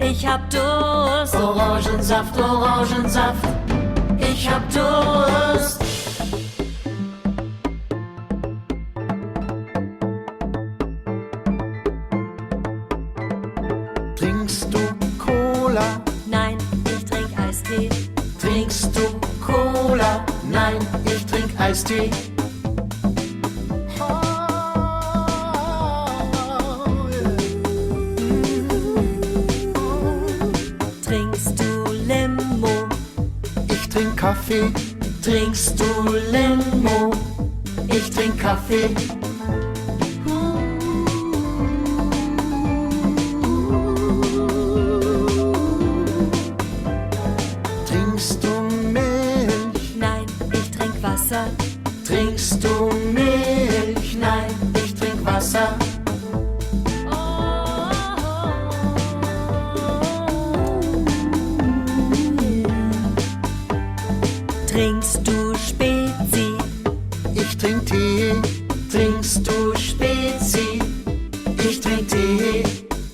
Ich hab Durst. Orangensaft, Orangensaft. Ich hab Durst. Trinkst du Cola? Nein, ich trinke Eistee. Trinkst du Cola? Nein, ich trink Eistee. Trinkst du Limo? Ich trink Kaffee. Trinkst du Limo? Ich trink Kaffee. Trinkst du Milch? Nein, ich trinke Wasser. Trinkst du Milch? Nein, ich trink Wasser. Trinkst du Spezi? Ich trink Tee. Trinkst du Spezi? Ich trink Tee.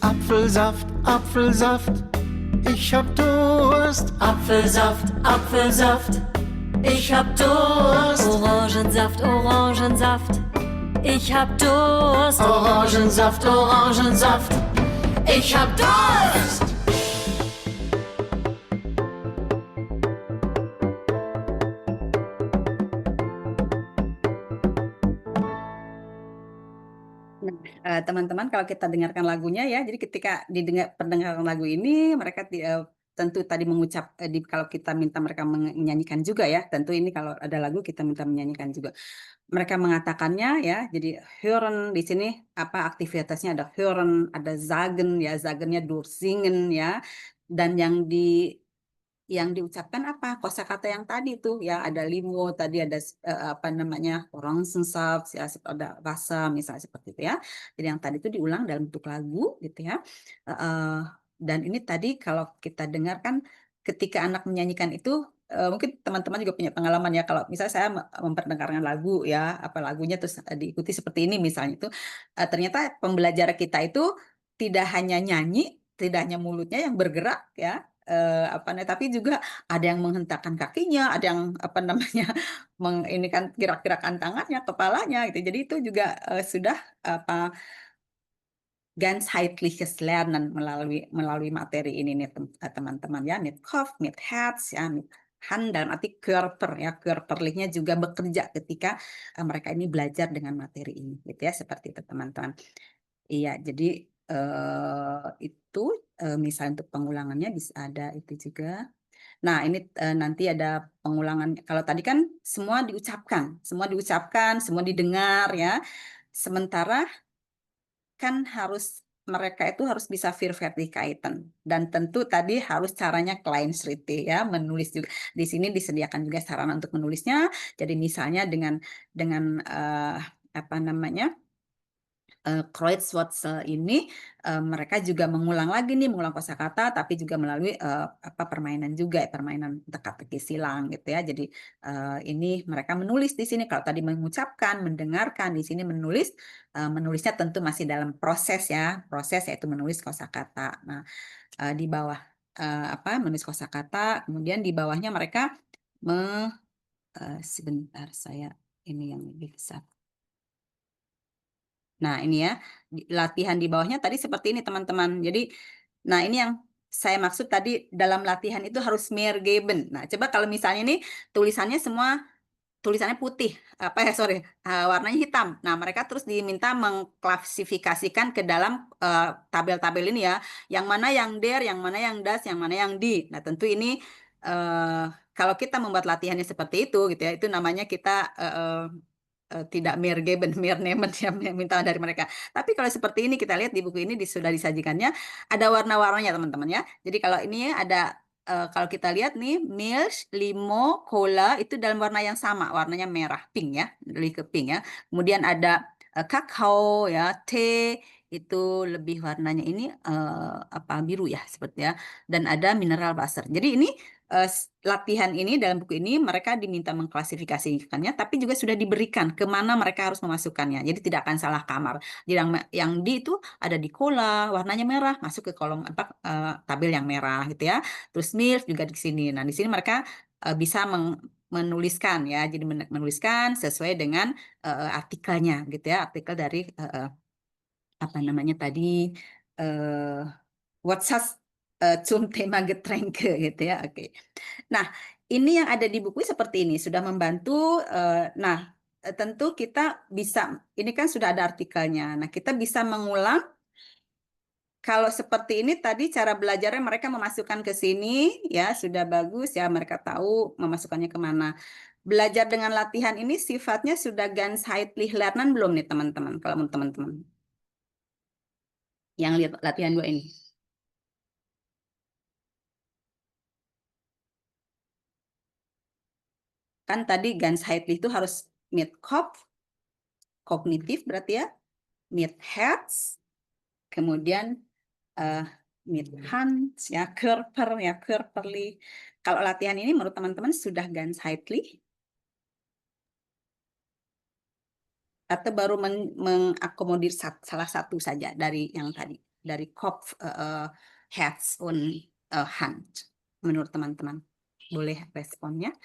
Apfelsaft, Apfelsaft. Ich hab Durst. Apfelsaft, Apfelsaft. Ich hab Durst. Orangensaft, Orangensaft. Ich hab Durst. Orangensaft, Orangensaft. Ich hab Durst. Teman-teman kalau kita dengarkan lagunya ya, jadi ketika pendengaran lagu ini mereka tentu tadi mengucap kalau kita minta mereka menyanyikan juga ya, tentu ini kalau ada lagu kita minta menyanyikan juga. Mereka mengatakannya ya, jadi hören di sini apa aktivitasnya ada hören, ada sagen ya, sagennya durchsingen ya, dan yang diucapkan apa kosakata yang tadi tuh ya, ada limo tadi, ada apa namanya Orangensaft ya, ada Wasser misalnya seperti itu ya. Jadi yang tadi itu diulang dalam bentuk lagu gitu ya. Dan ini tadi kalau kita dengarkan ketika anak menyanyikan itu mungkin teman-teman juga punya pengalaman ya, kalau misalnya saya memperdengarkan lagu ya, apa lagunya terus diikuti seperti ini misalnya itu ternyata pembelajar kita itu tidak hanya nyanyi, tidak hanya mulutnya yang bergerak ya, tapi juga ada yang menghentakkan kakinya, ada yang apa namanya ini kan gerak-gerakan tangannya, kepalanya gitu. Jadi itu juga sudah apa ganzheitliches Lernen melalui materi ini nih teman-teman ya, mit Kopf, mit Herz ya, mit Hand dalam arti Körper ya, körperlichnya juga bekerja ketika mereka ini belajar dengan materi ini gitu ya, seperti itu teman-teman. Iya, jadi itu misalnya untuk pengulangannya bisa ada itu juga. Nah, ini nanti ada pengulangan. Kalau tadi kan semua diucapkan, semua didengar ya. Sementara kan harus mereka itu harus bisa Verfertigkeiten. Dan tentu tadi harus caranya Kleinschritte ya, menulis juga. Di sini disediakan juga sarana untuk menulisnya. Jadi misalnya dengan apa namanya? Kreuzwortzel ini mereka juga mengulang lagi nih, mengulang kosakata, tapi juga melalui permainan juga, permainan teka-teki silang gitu ya. Jadi ini mereka menulis di sini. Kalau tadi mengucapkan, mendengarkan, di sini menulis, menulisnya tentu masih dalam proses ya, proses yaitu menulis kosakata. Nah, di bawah menulis kosakata, kemudian di bawahnya mereka sebentar saya ini yang lebih besar. Nah, ini ya, latihan di bawahnya tadi seperti ini, teman-teman. Jadi, nah ini yang saya maksud tadi dalam latihan itu harus mehr geben. Nah, coba kalau misalnya ini tulisannya semua tulisannya putih, warnanya hitam. Nah, mereka terus diminta mengklasifikasikan ke dalam tabel-tabel ini ya, yang mana yang der, yang mana yang das, yang mana yang di. Nah, tentu ini kalau kita membuat latihannya seperti itu gitu ya, itu namanya kita tidak mehr geben, mehr nehmen ya, minta dari mereka. Tapi kalau seperti ini kita lihat di buku ini sudah disajikannya ada warna-warnanya teman-teman ya. Jadi kalau ini ada kalau kita lihat nih Milch, Limo, Cola itu dalam warna yang sama, warnanya merah, pink ya, lebih ke pink ya. Kemudian ada kakao ya, teh itu lebih warnanya ini biru ya seperti ya. Dan ada mineral Wasser. Jadi ini latihan ini dalam buku ini mereka diminta mengklasifikasikannya, tapi juga sudah diberikan kemana mereka harus memasukkannya. Jadi tidak akan salah kamar. Jadi yang di itu ada di cola, warnanya merah, masuk ke kolom tabel yang merah gitu ya. Terus milk juga di sini. Nah di sini mereka bisa menuliskan ya, jadi menuliskan sesuai dengan artikelnya gitu ya, artikel dari apa namanya tadi What's zum Thema Getränke gitu ya. Oke. Nah, ini yang ada di buku seperti ini sudah membantu. Nah, tentu kita bisa, ini kan sudah ada artikelnya. Nah, kita bisa mengulang. Kalau seperti ini tadi cara belajarnya mereka memasukkan ke sini ya sudah bagus ya, mereka tahu memasukkannya kemana. Belajar dengan latihan ini sifatnya sudah ganzheitlich lernen belum nih teman-teman? Kalau teman-teman yang lihat latihan 2 ini. Kan tadi ganzheitlich itu harus mit Kopf, kognitif berarti ya, mit Herz, kemudian mit Hand, ya, Körper, ya, körperlich. Kalau latihan ini menurut teman-teman sudah ganzheitlich? Atau baru mengakomodir salah satu saja dari yang tadi, dari Kopf, Herz, und Hand, menurut teman-teman? Boleh responnya?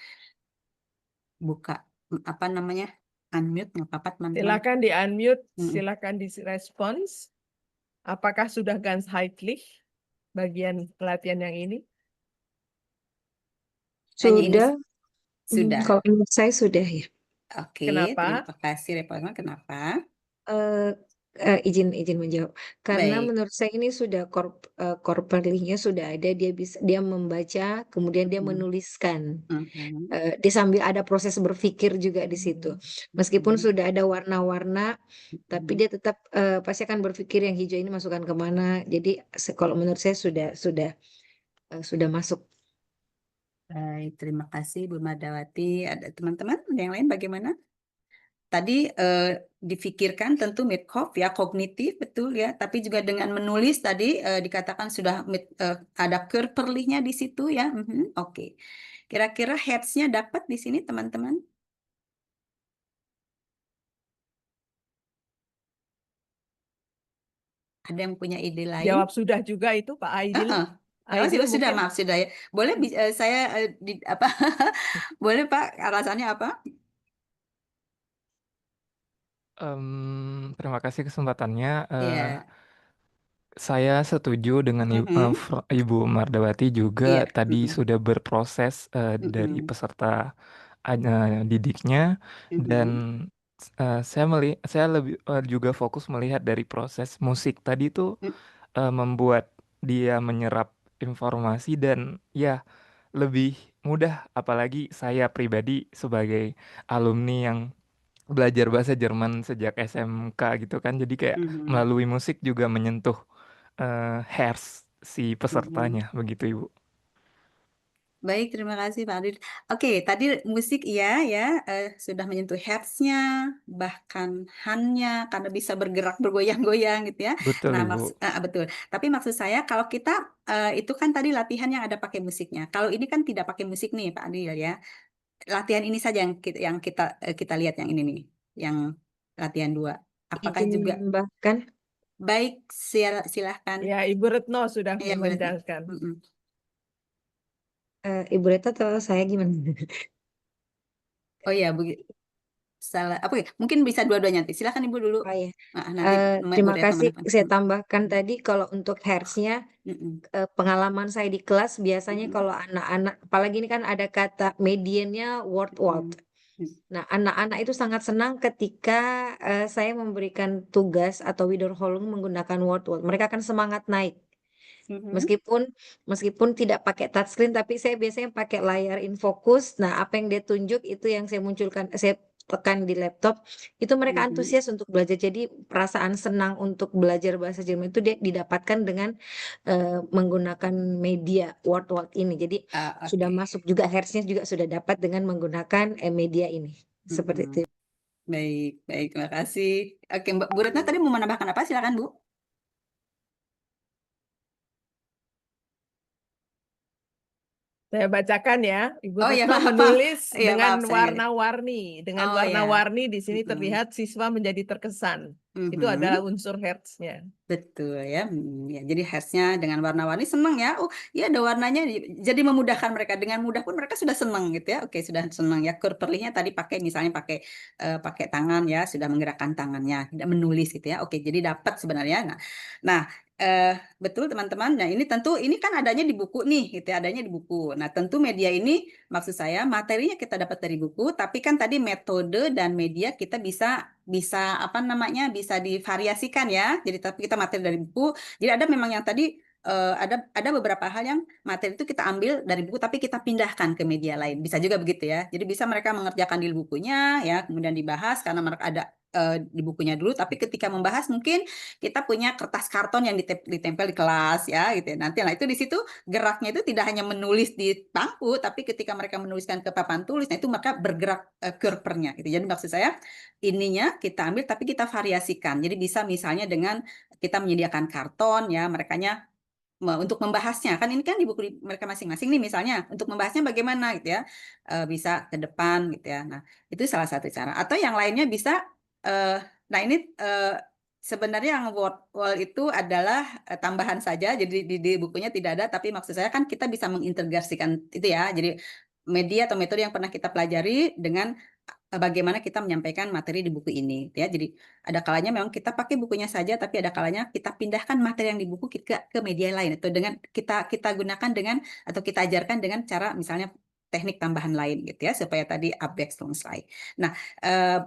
Buka apa namanya, unmute nggak apa-apa teman-teman. Silakan di unmute, silakan di respons. Apakah sudah ganzheitlich bagian pelatihan yang ini? Sudah. Sudah. Kalau menurut saya sudah ya. Oke, Kenapa? terima kasih Repotma. Kenapa? Izin menjawab. Karena Baik. menurut saya ini sudah korperlinya sudah ada, dia membaca, kemudian dia menuliskan. Dia sambil ada proses berpikir juga di situ. Meskipun sudah ada warna-warna, tapi dia tetap pasti akan berpikir yang hijau ini masukkan kemana. Jadi kalau menurut saya sudah masuk. Baik, terima kasih Bu Madawati. Ada teman-teman yang lain bagaimana? Tadi difikirkan tentu mit Kopf ya, kognitif betul ya, tapi juga dengan menulis tadi dikatakan sudah ada körperlichnya di situ ya. Oke. Kira-kira Herz-nya dapat di sini teman-teman? Ada yang punya ide lain? Jawab sudah juga itu Pak Aidil. Aidil Sudah, mungkin. maaf sudah ya. Boleh saya boleh Pak, alasannya apa? Terima kasih kesempatannya. Iya. Saya setuju dengan Ibu Mardawati juga Iya. tadi sudah berproses dari peserta didiknya, dan saya lebih juga fokus melihat dari proses musik tadi itu membuat dia menyerap informasi dan ya lebih mudah, apalagi saya pribadi sebagai alumni yang belajar bahasa Jerman sejak SMK gitu kan, jadi kayak melalui musik juga menyentuh hertz si pesertanya, begitu Ibu. Baik, terima kasih Pak Adil. Oke, tadi musik iya ya, sudah menyentuh hertznya, bahkan handnya, karena bisa bergerak bergoyang-goyang gitu ya. Betul Nah, Ibu. betul. Tapi maksud saya kalau kita itu kan tadi latihan yang ada pakai musiknya. Kalau ini kan tidak pakai musik nih Pak Adil ya. Latihan ini saja yang kita lihat yang ini nih, yang latihan 2. Apakah Izin juga menambahkan, baik? Silahkan. Ya, Ibu Retno sudah Iya, Bu Retno. menjelaskan. Ibu Reta atau saya gimana? Oh iya, salah apa ya? Mungkin bisa dua-duanya nanti. Silakan Ibu dulu. Oh ya, Nanti Bu terima Retno kasih. menambahkan. Saya tambahkan tadi kalau untuk hertznya, pengalaman saya di kelas biasanya kalau anak-anak, apalagi ini kan ada kata mediannya word. Nah, anak-anak itu sangat senang ketika saya memberikan tugas atau wiederholung menggunakan word. Mereka akan semangat naik. Meskipun tidak pakai touchscreen, tapi saya biasanya pakai layar infocus. Nah, apa yang dia tunjuk itu yang saya munculkan, saya tekan di laptop. Itu mereka antusias untuk belajar. Jadi perasaan senang untuk belajar bahasa Jerman itu dia didapatkan dengan menggunakan media word ini. Jadi sudah masuk juga hertznya juga sudah dapat dengan menggunakan media ini. Seperti itu. Baik, terima kasih. Oke, Mbak Bu Retno tadi mau menambahkan apa? Silakan Bu. Saya bacakan ya, Ibu Oh ya, Retno maaf. menulis Iya, dengan maaf, warna-warni. Dengan Oh, ya. warna-warni di sini terlihat siswa menjadi terkesan. Itu adalah unsur hertznya. Betul ya. Ya, jadi hertznya dengan warna-warni senang ya. Oh, iya ada warnanya. Jadi memudahkan mereka. Dengan mudah pun mereka sudah senang gitu ya. Oke, sudah senang ya. Kurperlinya tadi pakai misalnya pakai tangan ya, sudah menggerakkan tangannya, tidak menulis gitu ya. Oke, jadi dapat sebenarnya. Nah, betul teman-teman. Nah, ini tentu ini kan adanya di buku nih, gitu ya, adanya di buku. Nah, tentu media ini maksud saya materinya kita dapat dari buku, tapi kan tadi metode dan media kita bisa apa namanya bisa divariasikan ya. Jadi tapi kita materi dari buku. Jadi ada memang yang tadi ada beberapa hal yang materi itu kita ambil dari buku tapi kita pindahkan ke media lain. Bisa juga begitu ya. Jadi bisa mereka mengerjakan di bukunya ya, kemudian dibahas karena mereka ada di bukunya dulu, tapi ketika membahas mungkin kita punya kertas karton yang ditempel di kelas ya gitu ya. Nanti lah itu di situ geraknya itu tidak hanya menulis di bangku, tapi ketika mereka menuliskan ke papan tulis, nah itu mereka bergerak kurpernya gitu. Jadi maksud saya ininya kita ambil tapi kita variasikan. Jadi bisa misalnya dengan kita menyediakan karton ya, merekanya untuk membahasnya kan ini kan di buku mereka masing-masing nih misalnya untuk membahasnya bagaimana gitu ya, bisa ke depan gitu ya. Nah itu salah satu cara. Atau yang lainnya bisa nah ini sebenarnya yang wall itu adalah tambahan saja, jadi di bukunya tidak ada, tapi maksud saya kan kita bisa mengintegrasikan itu ya, jadi media atau metode yang pernah kita pelajari dengan bagaimana kita menyampaikan materi di buku ini ya. Jadi ada kalanya memang kita pakai bukunya saja, tapi ada kalanya kita pindahkan materi yang di buku ke media lain atau dengan kita gunakan dengan atau kita ajarkan dengan cara misalnya teknik tambahan lain gitu ya, supaya tadi slide. Nah,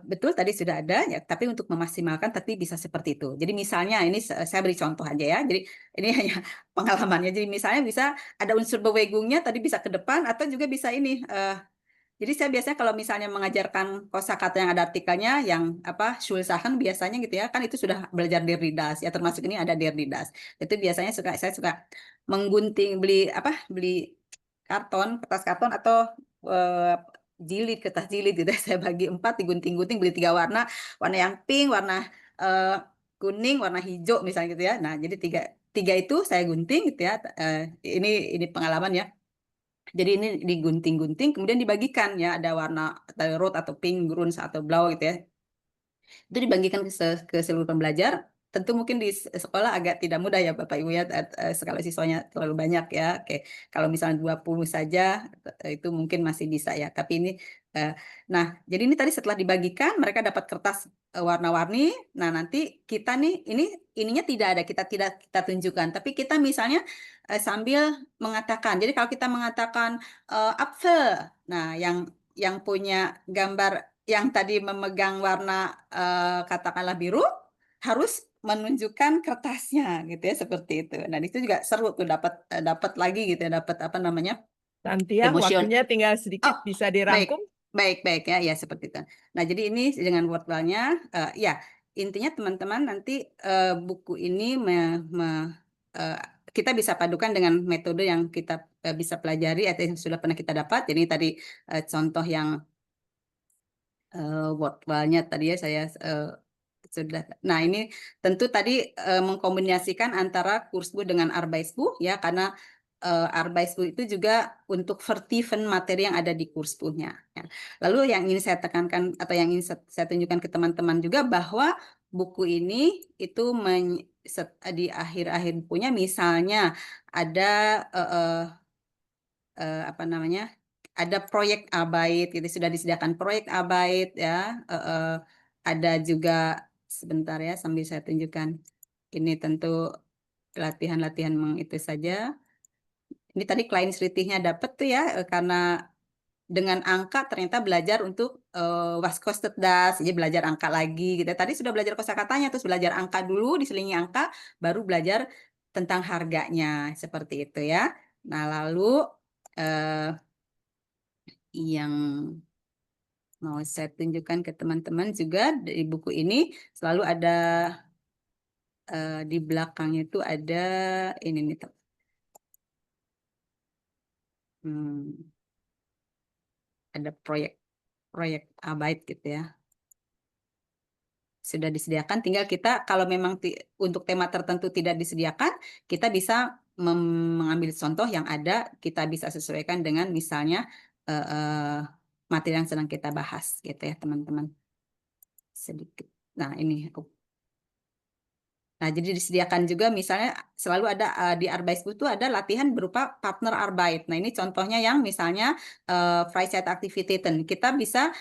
betul tadi sudah ada ya, tapi untuk memaksimalkan tapi bisa seperti itu. Jadi misalnya ini saya beri contoh aja ya. Jadi ini hanya pengalamannya. Jadi misalnya bisa ada unsur bewegungnya tadi bisa ke depan atau juga bisa ini jadi saya biasanya kalau misalnya mengajarkan kosakata yang ada artikelnya yang Schulsachen biasanya gitu ya, kan itu sudah belajar Der Die Das ya, termasuk ini ada Der Die Das. Itu biasanya saya suka menggunting beli kertas karton atau kertas jilid gitu. Saya bagi 4 digunting-gunting, beli 3 warna yang pink, warna kuning, warna hijau misalnya gitu ya. Nah, jadi tiga itu saya gunting gitu ya. Ini pengalaman ya. Jadi ini digunting-gunting kemudian dibagikan ya, ada warna road atau pink, green atau blau gitu ya. Itu dibagikan ke seluruh pembelajar. Tentu mungkin di sekolah agak tidak mudah ya Bapak Ibu ya, sekali siswanya terlalu banyak ya. Oke, kalau misalnya 20 saja itu mungkin masih bisa ya. Tapi ini nah, jadi ini tadi setelah dibagikan mereka dapat kertas warna-warni. Nah, nanti kita nih ininya tidak ada, kita tunjukkan, tapi kita misalnya sambil mengatakan. Jadi kalau kita mengatakan Apfel. Nah, yang punya gambar yang tadi memegang warna katakanlah biru harus menunjukkan kertasnya gitu ya, seperti itu. Nah, itu juga seru tuh dapat lagi gitu ya, dapat apa namanya? Tantia, waktunya tinggal sedikit bisa dirangkum. Baik ya seperti itu. Nah, jadi ini dengan wordwall-nya ya intinya teman-teman nanti buku ini kita bisa padukan dengan metode yang kita bisa pelajari atau yang sudah pernah kita dapat. Jadi tadi contoh yang workflow-nya tadi ya saya sudah. Nah, ini tentu tadi mengkombinasikan antara Kursbuch dengan Arbeitsbuch ya, karena Arbeitsbuch itu juga untuk vertiefen materi yang ada di Kursbuchnya. Ya. Lalu yang ingin saya tekankan atau yang ingin saya tunjukkan ke teman-teman juga bahwa buku ini itu di akhir-akhir bukunya misalnya ada apa namanya? Ada proyek Arbeit, gitu sudah disediakan proyek Arbeit ya. Ada juga sebentar ya sambil saya tunjukkan. Ini tentu latihan-latihan itu saja. Ini tadi Kleinschrittignya dapat tuh ya karena dengan angka ternyata belajar untuk was kostet das, jadi belajar angka lagi gitu. Tadi sudah belajar kosakatanya terus belajar angka dulu, diselingi angka, baru belajar tentang harganya seperti itu ya. Nah, lalu yang mau saya tunjukkan ke teman-teman juga di buku ini selalu ada di belakangnya itu ada ini nih. Ada proyek Arbeit gitu ya. Sudah disediakan, tinggal kita kalau memang untuk tema tertentu tidak disediakan, kita bisa mengambil contoh yang ada, kita bisa sesuaikan dengan misalnya materi yang sedang kita bahas gitu ya teman-teman. Sedikit. Nah ini. Nah jadi disediakan juga misalnya selalu ada di Arbeitsbuch itu ada latihan berupa partner Arbeit. Nah ini contohnya yang misalnya Freizeitaktivitäten. Kita bisa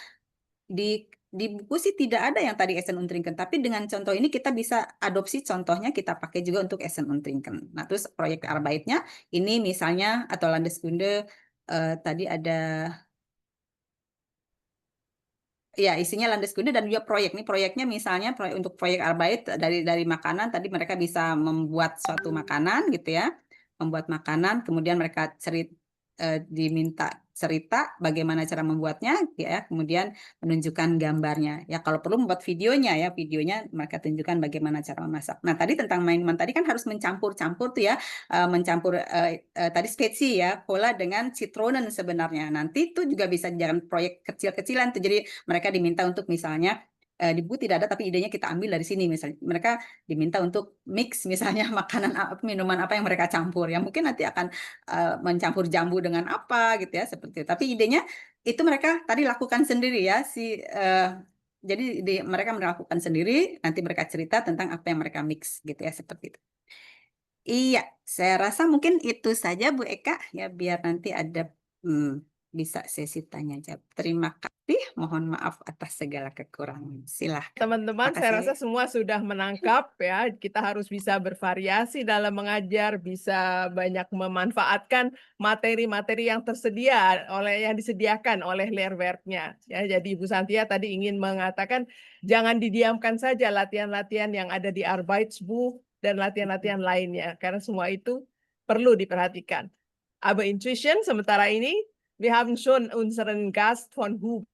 di buku sih tidak ada yang tadi Essen und Trinken, tapi dengan contoh ini kita bisa adopsi contohnya kita pakai juga untuk Essen und Trinken. Nah terus proyek Arbeitnya ini misalnya atau Landeskunde tadi ada ya isinya Landeskunde dan juga proyek. Ini proyeknya misalnya untuk proyek Arbeit dari makanan tadi mereka bisa membuat suatu makanan gitu ya, membuat makanan kemudian mereka diminta cerita bagaimana cara membuatnya ya, kemudian menunjukkan gambarnya ya, kalau perlu membuat videonya mereka tunjukkan bagaimana cara memasak. Nah tadi tentang minuman tadi kan harus mencampur-campur tuh ya, mencampur tadi spezi ya, cola dengan citronen sebenarnya. Nanti itu juga bisa jangan proyek kecil-kecilan tuh, jadi mereka diminta untuk misalnya di buku tidak ada tapi idenya kita ambil dari sini, misalnya mereka diminta untuk mix misalnya minuman apa yang mereka campur ya, mungkin nanti akan mencampur jambu dengan apa gitu ya seperti itu. Tapi idenya itu mereka tadi lakukan sendiri ya jadi mereka melakukan sendiri, nanti mereka cerita tentang apa yang mereka mix gitu ya seperti itu. Iya, saya rasa mungkin itu saja Bu Eka ya, biar nanti ada bisa sesi tanya jawab. Terima kasih, mohon maaf atas segala kekurangan. Silahkan. Teman-teman, saya rasa semua sudah menangkap ya. Kita harus bisa bervariasi dalam mengajar, bisa banyak memanfaatkan materi-materi yang tersedia yang disediakan oleh Lehrwerknya. Ya, jadi Ibu Santia tadi ingin mengatakan jangan didiamkan saja latihan-latihan yang ada di Arbeitsbuch dan latihan-latihan lainnya, karena semua itu perlu diperhatikan. Aber inzwischen sementara ini wir haben schon unseren Gast von Huber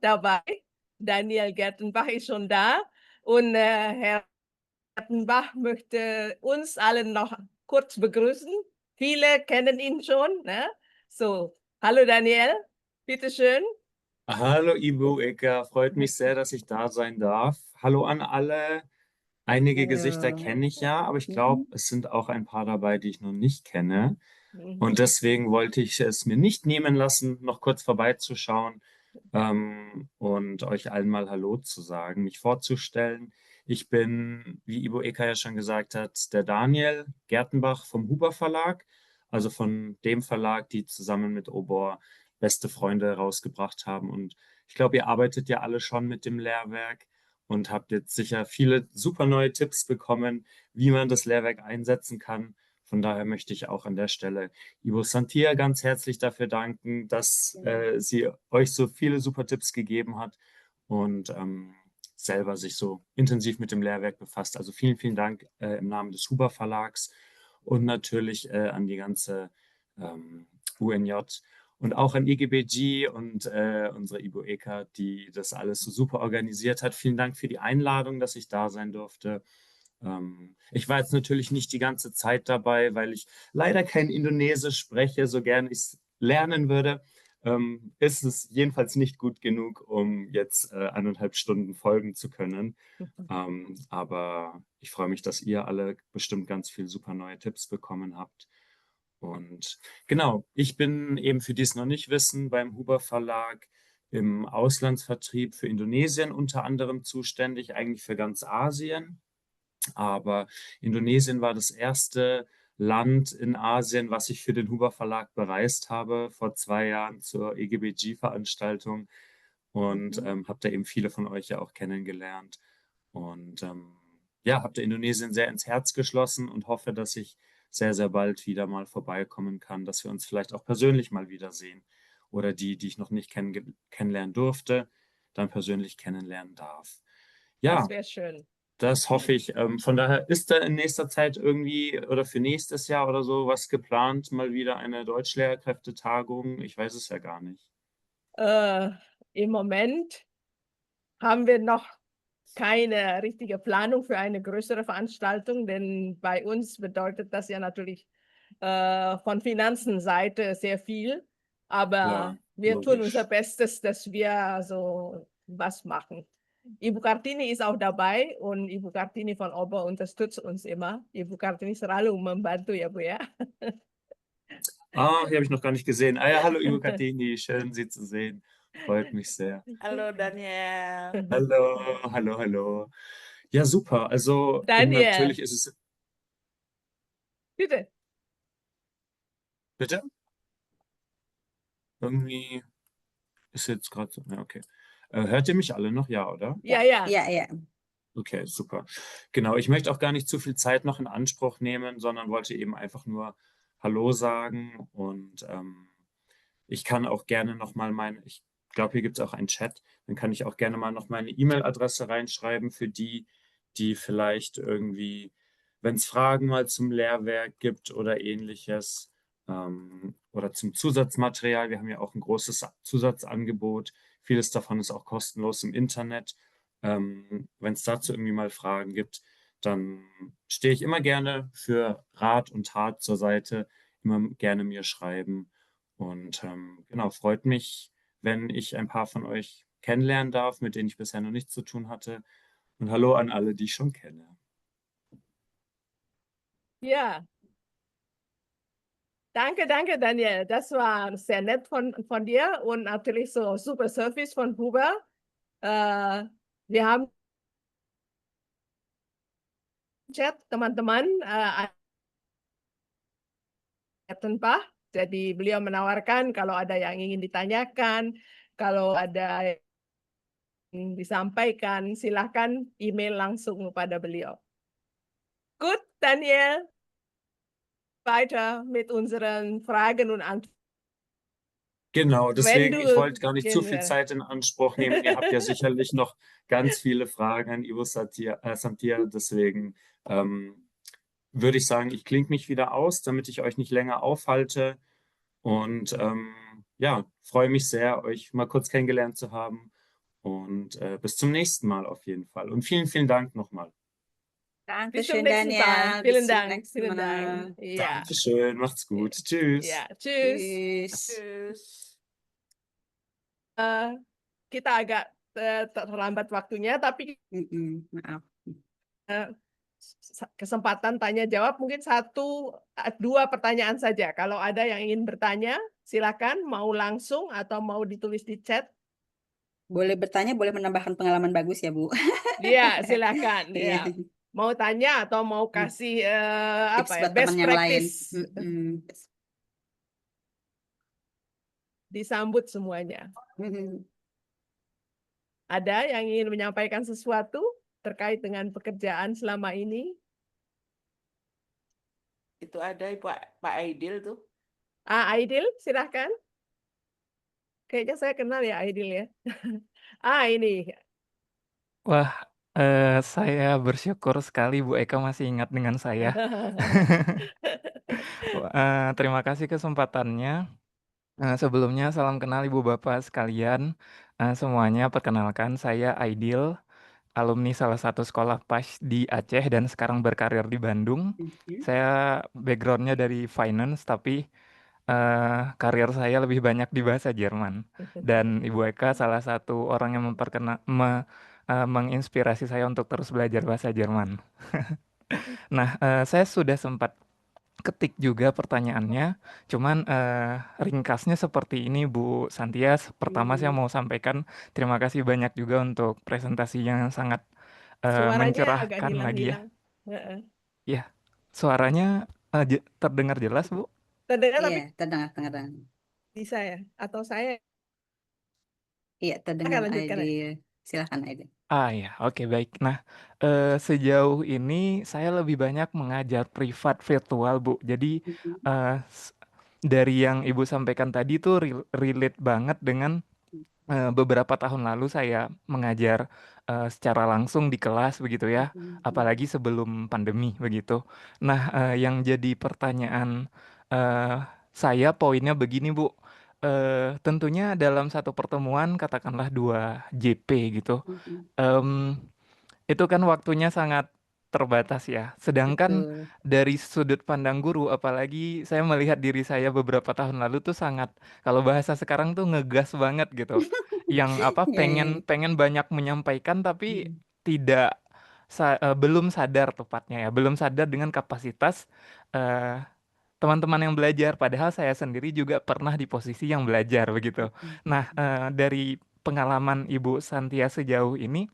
dabei. Daniel Gertenbach ist schon da. Und Herr Gertenbach möchte uns allen noch kurz begrüßen. Viele kennen ihn schon. Ne? So, hallo Daniel, bitteschön. Hallo Ibu Eka, freut mich sehr, dass ich da sein darf. Hallo an alle. Einige Gesichter kenne ich ja, aber ich glaube, es sind auch ein paar dabei, die ich noch nicht kenne. Und deswegen wollte ich es mir nicht nehmen lassen, noch kurz vorbeizuschauen und euch allen mal Hallo zu sagen, mich vorzustellen. Ich bin, wie Ibu Eka ja schon gesagt hat, der Daniel Gertenbach vom Huber Verlag, also von dem Verlag, die zusammen mit Obor Beste Freunde rausgebracht haben. Und ich glaube, ihr arbeitet ja alle schon mit dem Lehrwerk und habt jetzt sicher viele super neue Tipps bekommen, wie man das Lehrwerk einsetzen kann. Von daher möchte ich auch an der Stelle Ibu Santia ganz herzlich dafür danken, dass sie euch so viele super Tipps gegeben hat und selber sich so intensiv mit dem Lehrwerk befasst. Also vielen, vielen Dank im Namen des Huber Verlags und natürlich an die ganze UNJ und auch an IGBG und unsere Ibu Eka, die das alles so super organisiert hat. Vielen Dank für die Einladung, dass ich da sein durfte. Ich war jetzt natürlich nicht die ganze Zeit dabei, weil ich leider kein Indonesisch spreche, so gern ich es lernen würde. Ist es jedenfalls nicht gut genug, um jetzt 1,5 Stunden folgen zu können. Aber ich freue mich, dass ihr alle bestimmt ganz viel super neue Tipps bekommen habt. Und genau, ich bin eben für die es noch nicht wissen, beim Huber Verlag im Auslandsvertrieb für Indonesien unter anderem zuständig, eigentlich für ganz Asien. Aber Indonesien war das erste Land in Asien, was ich für den Huber Verlag bereist habe, vor 2 Jahren zur EGBG-Veranstaltung und habe da eben viele von euch ja auch kennengelernt. Und ja, habe da Indonesien sehr ins Herz geschlossen und hoffe, dass ich sehr, sehr bald wieder mal vorbeikommen kann, dass wir uns vielleicht auch persönlich mal wiedersehen oder die ich noch nicht kennenlernen durfte, dann persönlich kennenlernen darf. Ja, Das wäre schön. das hoffe ich. Von daher ist da in nächster Zeit irgendwie oder für nächstes Jahr oder so was geplant, mal wieder eine Deutschlehrkräftetagung? Ich weiß es ja gar nicht. Im Moment haben wir noch keine richtige Planung für eine größere Veranstaltung, denn bei uns bedeutet das ja natürlich von Finanzenseite sehr viel. Aber Klar, wir tun unser logisch. Bestes, dass wir so was machen. Ibu Kartini ist auch dabei und Ibu Kartini von Ober unterstützt uns immer. Ibu Kartini selalu membantu ya, Bu ya. Ah, die habe ich noch gar nicht gesehen. Ah ja, hallo Ibu Kartini, schön Sie zu sehen. Freut mich sehr. Halo Daniel. Hallo, hallo, hallo. Ja, super. Also Daniel, natürlich ist es. bitte. Bitte? Irgendwie ist jetzt gerade so. Ja, okay. Hört ihr mich alle noch? Ja, oder? Ja, ja. Ja, ja. Okay, super. Genau, ich möchte auch gar nicht zu viel Zeit noch in Anspruch nehmen, sondern wollte eben einfach nur Hallo sagen und ich kann auch gerne nochmal ich glaube, hier gibt es auch einen Chat, dann kann ich auch gerne mal noch meine E-Mail-Adresse reinschreiben für die, die vielleicht irgendwie, wenn es Fragen mal zum Lehrwerk gibt oder ähnliches oder zum Zusatzmaterial. Wir haben ja auch ein großes Zusatzangebot. Vieles davon ist auch kostenlos im Internet. Wenn es dazu irgendwie mal Fragen gibt, dann stehe ich immer gerne für Rat und Tat zur Seite, immer gerne mir schreiben. Und genau, freut mich, wenn ich ein paar von euch kennenlernen darf, mit denen ich bisher noch nichts zu tun hatte. Und hallo an alle, die ich schon kenne. Ja. Danke, danke, Daniel. Das war sehr nett von dir und natürlich so super Service von Huber. Wir haben Chat teman-teman tanpa, jadi beliau menawarkan kalau ada yang ingin ditanyakan, kalau ada yang disampaikan, silahkan email langsung kepada beliau. Gut, Daniel. Weiter mit unseren Fragen und Antworten. Genau, deswegen, ich wollte gar nicht zu viel Genau. Zeit in Anspruch nehmen. Ihr habt ja sicherlich noch ganz viele Fragen an Ivo Santia. Deswegen würde ich sagen, ich klinge mich wieder aus, damit ich euch nicht länger aufhalte. Und ja, freue mich sehr, euch mal kurz kennengelernt zu haben. Und bis zum nächsten Mal auf jeden Fall. Und vielen, vielen Dank nochmal. Bis zum Dankeschön, nächsten Mal. Daniel. Vielen Bis zum Dank. nächsten Vielen Mal. Dank. Ja. Dankeschön, macht's gut. Tschüss. Ja, tschüss. Tschüss. Tschüss. Kita agak terlambat waktunya, tapi Maaf. kesempatan tanya jawab mungkin 1-2 pertanyaan saja. Kalau ada yang ingin bertanya, silakan mau langsung atau mau ditulis di chat. Boleh bertanya, boleh menambahkan pengalaman bagus ya, Bu. Iya, silakan. Iya. Ya. Mau tanya atau mau kasih Tips buat best teman yang lain. practice. Disambut semuanya. Ada yang ingin menyampaikan sesuatu terkait dengan pekerjaan selama ini? Itu ada Pak Aidil tuh. Aidil, silahkan. Kayaknya saya kenal ya Aidil ya. Ini. Wah, saya bersyukur sekali Bu Eka masih ingat dengan saya. Terima kasih kesempatannya. Sebelumnya salam kenal Ibu Bapak sekalian. Semuanya perkenalkan saya Aidil. alumni salah satu sekolah PAS di Aceh dan sekarang berkarir di Bandung. Saya backgroundnya dari finance, tapi karir saya lebih banyak di bahasa Jerman. Dan Ibu Eka salah satu orang yang menginspirasi saya untuk terus belajar bahasa Jerman. Nah, saya sudah sempat ketik juga pertanyaannya, cuman ringkasnya seperti ini Bu Santia. Pertama saya mau sampaikan terima kasih banyak juga untuk presentasi yang sangat Suaranya agak mencerahkan lagi ya. hilang-hilang. Heeh. Ya, suaranya terdengar jelas Bu? Terdengar tapi Iya, terdengar. bisa ya? Atau saya Iya, akan terdengar lanjutkan ya? Aidil. Silakan Aidil. Ya, oke baik. Nah, sejauh ini saya lebih banyak mengajar privat virtual, Bu. Jadi dari yang Ibu sampaikan tadi tuh relate banget dengan beberapa tahun lalu saya mengajar secara langsung di kelas begitu ya, apalagi sebelum pandemi begitu. Nah, yang jadi pertanyaan saya poinnya begini, Bu. Tentunya dalam satu pertemuan katakanlah 2 JP gitu. Itu kan waktunya sangat terbatas ya. Sedangkan Betul. dari sudut pandang guru, apalagi saya melihat diri saya beberapa tahun lalu tuh sangat, kalau bahasa sekarang tuh ngegas banget gitu. Yang apa Iya, iya. pengen banyak menyampaikan tapi tidak belum sadar tepatnya ya, belum sadar dengan kapasitas eh, teman-teman yang belajar. Padahal saya sendiri juga pernah di posisi yang belajar begitu. Nah, dari pengalaman Ibu Santia sejauh ini,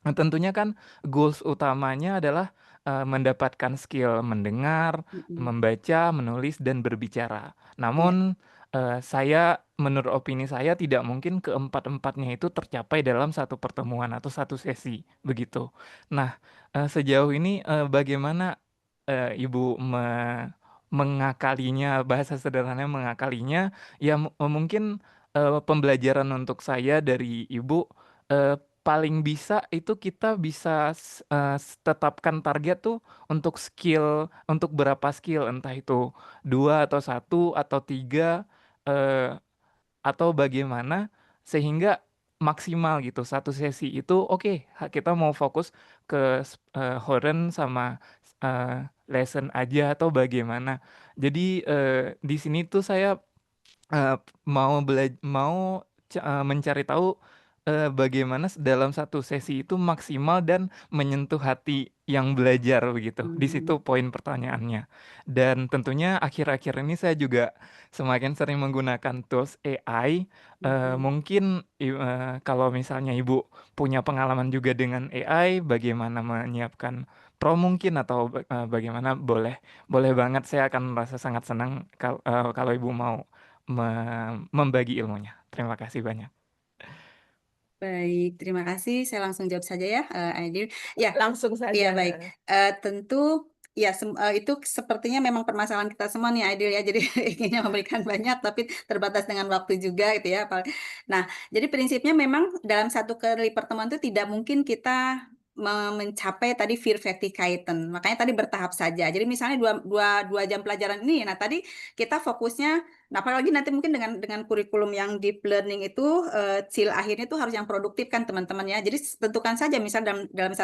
tentunya kan goals utamanya adalah mendapatkan skill mendengar, membaca, menulis, dan berbicara. Namun menurut opini saya tidak mungkin keempat-empatnya itu tercapai dalam satu pertemuan atau satu sesi begitu. Nah, sejauh ini bagaimana Ibu mengakalinya, bahasa sederhananya mengakalinya, ya mungkin pembelajaran untuk saya dari Ibu, paling bisa itu kita bisa tetapkan target tuh untuk skill, untuk berapa skill, entah itu 2 atau 1 atau 3, atau bagaimana sehingga maksimal gitu satu sesi itu. Oke, kita mau fokus ke Horen sama lesson aja atau bagaimana. Jadi di sini tuh saya mau mencari tahu bagaimana dalam satu sesi itu maksimal dan menyentuh hati yang belajar begitu. Di situ poin pertanyaannya. Dan tentunya akhir-akhir ini saya juga semakin sering menggunakan tools AI. Mungkin kalau misalnya Ibu punya pengalaman juga dengan AI, bagaimana menyiapkan pro mungkin atau bagaimana, boleh banget. Saya akan merasa sangat senang kalau Ibu mau membagi ilmunya. Terima kasih banyak. Baik, terima kasih. Saya langsung jawab saja ya, Aidil. Ya, Langsung saja. iya baik. Tentu ya itu sepertinya memang permasalahan kita semua nih Aidil ya. Jadi inginnya memberikan banyak tapi terbatas dengan waktu juga gitu ya. Nah, jadi prinsipnya memang dalam satu kali pertemuan itu tidak mungkin kita mencapai tadi Verklichkeiten. Makanya tadi bertahap saja. Jadi misalnya dua jam pelajaran ini, nah tadi kita fokusnya. Nah, apalagi nanti mungkin dengan kurikulum yang deep learning itu hasil akhirnya itu harus yang produktif kan teman-teman ya. Jadi tentukan saja misalnya dalam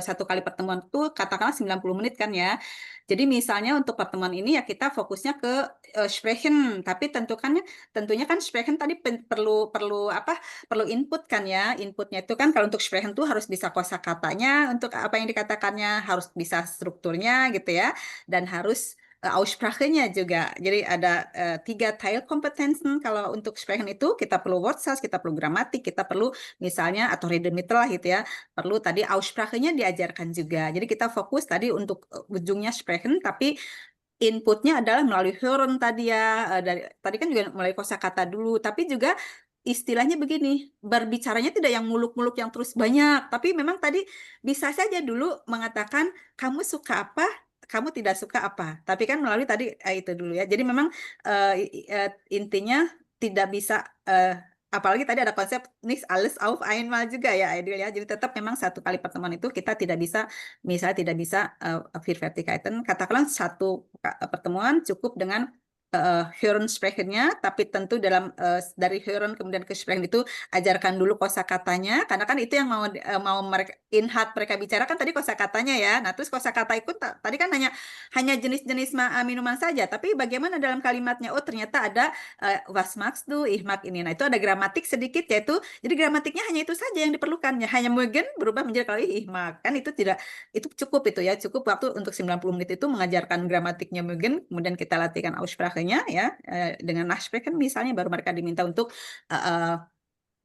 satu kali pertemuan itu katakanlah 90 menit kan ya. Jadi misalnya untuk pertemuan ini ya kita fokusnya ke sprechen, tapi tentunya kan sprechen tadi perlu input kan ya. Inputnya itu kan kalau untuk sprechen tuh harus bisa kosakatanya, untuk apa yang dikatakannya harus bisa strukturnya gitu ya, dan harus Aussprache-nya juga. Jadi ada 3 Teilkompetenzen. Kalau untuk sprechen itu kita perlu Wortschatz, kita perlu gramatik, kita perlu misalnya atau Redemittel lah gitu ya. Perlu tadi Aussprache-nya diajarkan juga. Jadi kita fokus tadi untuk ujungnya sprechen, tapi inputnya adalah melalui Hören tadi ya. Tadi kan juga melalui kosakata dulu, tapi juga istilahnya begini, berbicaranya tidak yang muluk-muluk yang terus banyak, tapi memang tadi bisa saja dulu mengatakan kamu suka apa, kamu tidak suka apa, tapi kan melalui tadi itu dulu ya. Jadi memang intinya tidak bisa apalagi tadi ada konsep nicht alles auf einmal juga ya Aidil ya. Jadi tetap memang satu kali pertemuan itu kita tidak bisa, misalnya tidak bisa Verklichkeiten, katakanlah satu pertemuan cukup dengan hören sprechen-nya, tapi tentu dari hören kemudian ke sprechen itu ajarkan dulu kosakatanya, karena kan itu yang mau mereka inhat mereka bicarakan tadi kosakatanya ya. Nah, terus kosakata itu tadi kan hanya jenis-jenis minuman saja, tapi bagaimana dalam kalimatnya? Oh, ternyata ada was magst du, ich mag ini. Nah, itu ada gramatik sedikit yaitu jadi gramatiknya hanya itu saja yang diperlukan. Ya, hanya mögen berubah menjadi kalau ich mag. Kan itu cukup itu ya, cukup waktu untuk 90 menit itu mengajarkan gramatiknya mögen, kemudian kita latihkan Aussprache ya, dengan Nachsprechen misalnya baru mereka diminta untuk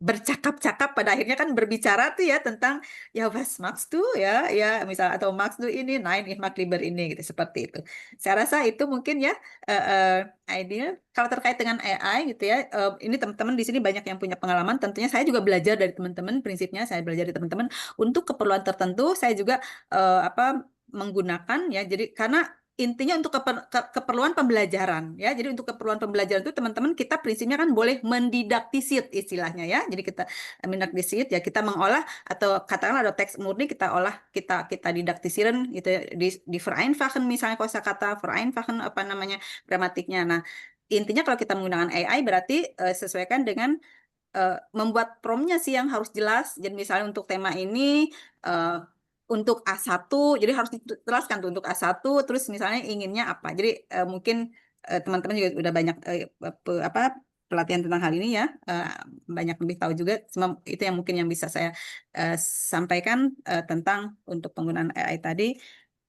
bercakap-cakap pada akhirnya kan berbicara tuh ya tentang ya was magst du ya misal atau magst du ini nein ich mag lieber ini gitu seperti itu. Saya rasa itu mungkin ya ideal kalau terkait dengan AI gitu ya. Ini teman-teman di sini banyak yang punya pengalaman, tentunya saya juga belajar dari teman-teman, prinsipnya saya belajar dari teman-teman untuk keperluan tertentu saya juga menggunakan ya. Jadi karena intinya untuk keperluan pembelajaran ya. Jadi untuk keperluan pembelajaran itu teman-teman kita prinsipnya kan boleh mendidaktisir istilahnya ya. Jadi kita mendidaktisir ya kita mengolah atau katakanlah ada teks murni kita olah kita didaktisirin gitu ya, di vereinfachen misalnya kosakata, vereinfachen apa namanya gramatiknya. Nah, intinya kalau kita menggunakan AI berarti sesuaikan dengan membuat prompt-nya sih yang harus jelas. Jadi misalnya untuk tema ini untuk A1, jadi harus dijelaskan tuh untuk A1, terus misalnya inginnya apa. Jadi mungkin teman-teman juga udah banyak pelatihan tentang hal ini ya, banyak lebih tahu juga. Itu yang mungkin yang bisa saya sampaikan tentang untuk penggunaan AI tadi.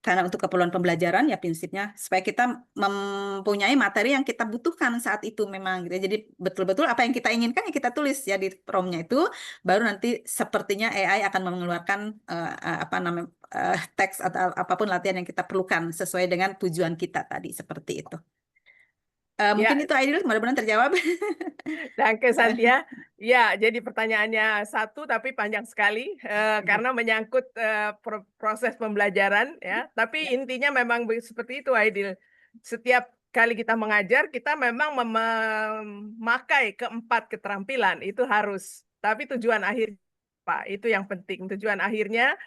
Karena untuk keperluan pembelajaran ya prinsipnya supaya kita mempunyai materi yang kita butuhkan saat itu memang gitu. Jadi betul-betul apa yang kita inginkan ya kita tulis ya di prompt-nya itu, baru nanti sepertinya AI akan mengeluarkan teks atau apapun latihan yang kita perlukan sesuai dengan tujuan kita tadi seperti itu. Mungkin itu Aidil, mudah-mudahan terjawab. Danke Santia. Ya, jadi pertanyaannya satu tapi panjang sekali karena menyangkut proses pembelajaran ya. Tapi intinya memang seperti itu Aidil. Setiap kali kita mengajar kita memang memakai keempat keterampilan itu harus. Tapi tujuan akhir Pak, itu yang penting. Tujuan akhirnya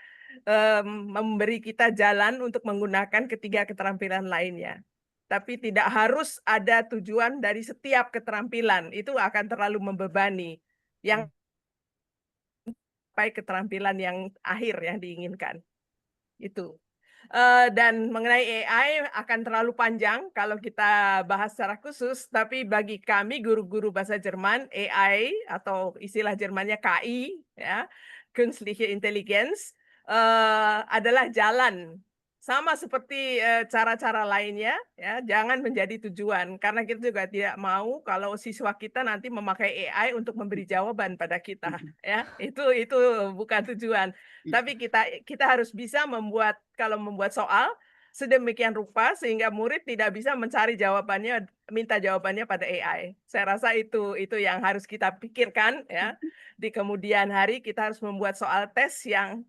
memberi kita jalan untuk menggunakan ketiga keterampilan lainnya. Tapi tidak harus ada tujuan dari setiap keterampilan. Itu akan terlalu membebani. Yang sampai keterampilan yang akhir yang diinginkan. Itu. Dan mengenai AI akan terlalu panjang kalau kita bahas secara khusus. Tapi bagi kami guru-guru bahasa Jerman, AI atau istilah Jermannya KI, ya, Künstliche Intelligenz, adalah jalan. Sama seperti cara-cara lainnya, ya, jangan menjadi tujuan. Karena kita juga tidak mau kalau siswa kita nanti memakai AI untuk memberi jawaban pada kita, ya. Itu bukan tujuan. Tapi kita harus bisa kalau membuat soal sedemikian rupa sehingga murid tidak bisa mencari jawabannya, minta jawabannya pada AI. Saya rasa itu yang harus kita pikirkan, ya. Di kemudian hari kita harus membuat soal tes yang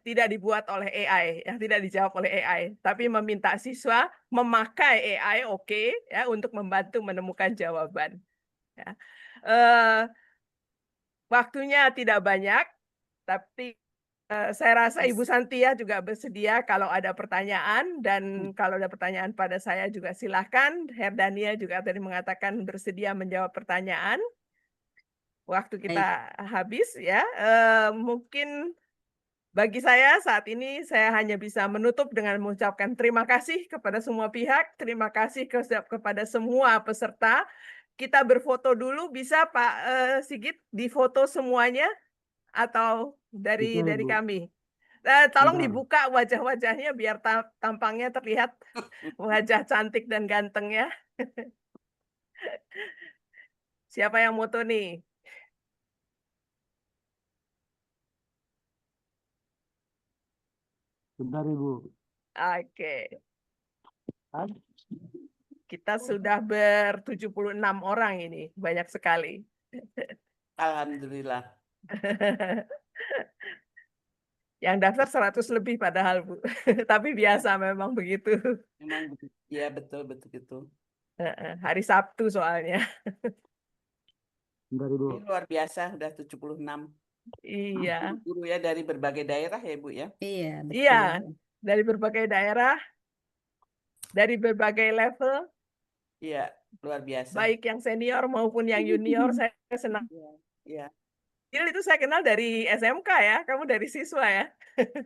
tidak dibuat oleh AI, yang tidak dijawab oleh AI, tapi meminta siswa memakai AI, ya, untuk membantu menemukan jawaban. Ya. Waktunya tidak banyak, tapi saya rasa Ibu Santia juga bersedia kalau ada pertanyaan, dan kalau ada pertanyaan pada saya juga silahkan. Herr Daniel juga tadi mengatakan bersedia menjawab pertanyaan. Waktu kita habis, ya. Mungkin bagi saya saat ini saya hanya bisa menutup dengan mengucapkan terima kasih kepada semua pihak, terima kasih kepada semua peserta. Kita berfoto dulu, bisa Pak Sigit difoto semuanya atau dari kami? Tolong dibuka wajah-wajahnya biar tampangnya terlihat wajah cantik dan ganteng ya. Siapa yang foto nih? Bentar Ibu. Oke. Kita sudah ber-76 orang ini, banyak sekali. Alhamdulillah. Yang daftar 100 lebih padahal, Bu. Tapi biasa memang begitu. Memang ya betul itu. Hari Sabtu soalnya. Bentar Ibu. Ini luar biasa, udah 76. Iya. Guru ya dari berbagai daerah ya, Bu ya? Iya, betul. Iya, dari berbagai daerah, dari berbagai level. Iya, luar biasa. Baik yang senior maupun yang junior, saya senang. Iya. Gil itu saya kenal dari SMK ya, kamu dari siswa ya.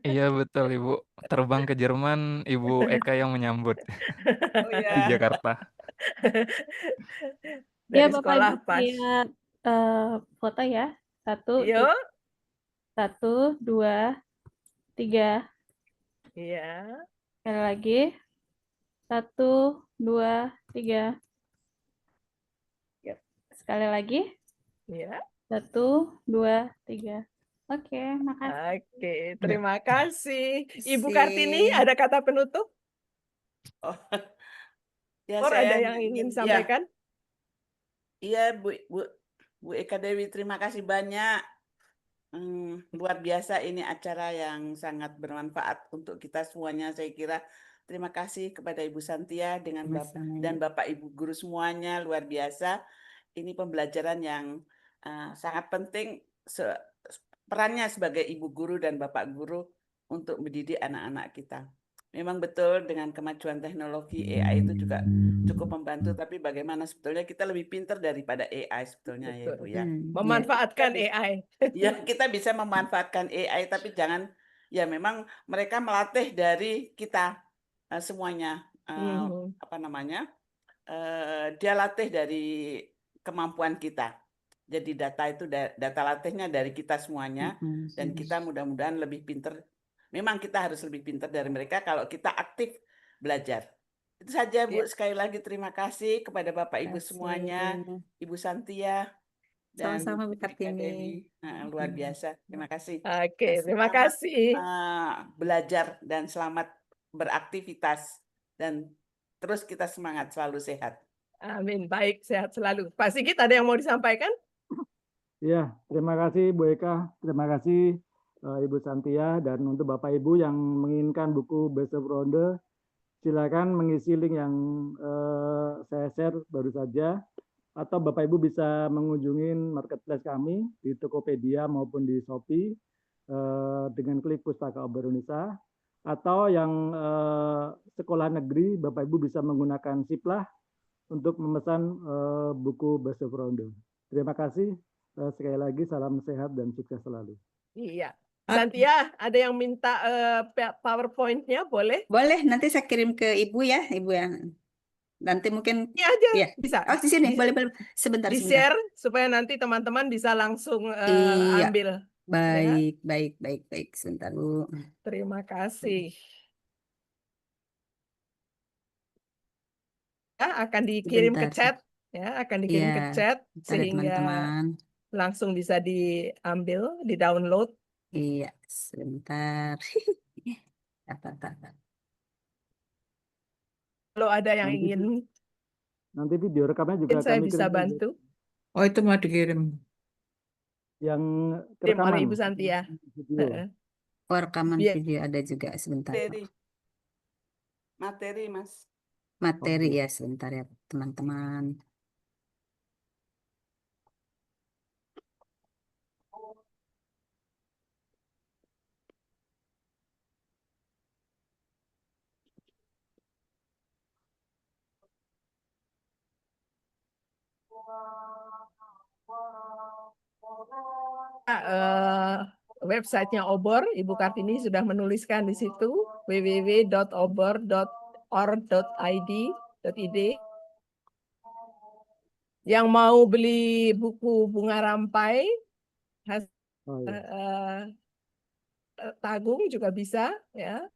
Iya betul Ibu. Terbang ke Jerman, Ibu Eka yang menyambut Oh di ya. Jakarta. Dari Ya, Bapak sekolah Ibu pas. lihat foto ya. Satu, Yuk. 1, 2, 3. Iya. Sekali lagi. 1, 2, 3. Yuk. Sekali lagi. Iya. 1, 2, 3. Oke, makasih. Oke, terima kasih. Ibu Si. Kartini, ada kata penutup? Oh. Ya, Or saya ada yang hanya ingin ya, sampaikan? iya Bu Eka Dewi, terima kasih banyak. Luar biasa, ini acara yang sangat bermanfaat untuk kita semuanya. Saya kira terima kasih kepada Ibu Santia dengan Sama-sama, dan Ibu. Bapak Ibu guru semuanya, luar biasa. Ini pembelajaran yang sangat penting, perannya sebagai ibu guru dan bapak guru untuk mendidik anak-anak kita. Memang betul dengan kemajuan teknologi AI itu juga cukup membantu, tapi bagaimana sebetulnya kita lebih pintar daripada AI sebetulnya ya Ibu ya. Memanfaatkan AI. Ya, kita bisa memanfaatkan AI, tapi jangan, ya memang mereka melatih dari kita semuanya. Apa namanya? Dia latih dari kemampuan kita. Jadi data itu data latihnya dari kita semuanya, dan kita mudah-mudahan lebih pintar. Memang kita harus lebih pintar dari mereka kalau kita aktif belajar. Itu saja Bu, sekali lagi terima kasih kepada Bapak Ibu semuanya, Ibu Santia dan Sama-sama Bu Eka Kartini. Dewi. Luar biasa. Terima kasih. Oke, terima Selamat, kasih. belajar dan selamat beraktivitas, dan terus kita semangat, selalu sehat. Amin. Baik, sehat selalu. Pak Sigit, ada yang mau disampaikan? Iya, terima kasih Bu Eka, terima kasih Ibu Santia, dan untuk Bapak Ibu yang menginginkan buku Best of Ronde, silakan mengisi link yang saya share baru saja, atau Bapak Ibu bisa mengunjungi marketplace kami di Tokopedia maupun di Shopee dengan klik Pustaka Obor Indonesia, atau yang sekolah negeri, Bapak Ibu bisa menggunakan Siplah untuk memesan buku Best of Ronde. Terima kasih. Sekali lagi salam sehat dan sukses selalu. Iya. Santia, ada yang minta PowerPoint-nya, boleh? Boleh, nanti saya kirim ke Ibu ya, Ibu ya. Nanti mungkin Ini aja ya. bisa. Oh, di sini, boleh. Sebentar, Di-share supaya nanti teman-teman bisa langsung Iya. ambil. Baik. Sebentar, Bu. Terima kasih. Ya, akan dikirim ke Sebentar. chat, ya, akan dikirim ke Iya, chat bentar ya, sehingga teman-teman. langsung bisa diambil, di-download. Iya, sebentar. Bentar. Kalau ada yang ingin, Nanti video rekamnya juga mungkin saya kami bisa kirim. bantu. Oh, itu mau dikirim. Yang Kirim oleh rekaman. Ibu Santia. Video. Oh, rekaman Biar- video ada juga, sebentar. Materi Mas. Materi ya, sebentar ya, teman-teman. Websitenya Obor, Ibu Kartini sudah menuliskan di situ www.obor.or.id. Yang mau beli buku Bunga Rampai, Tagung juga bisa, ya.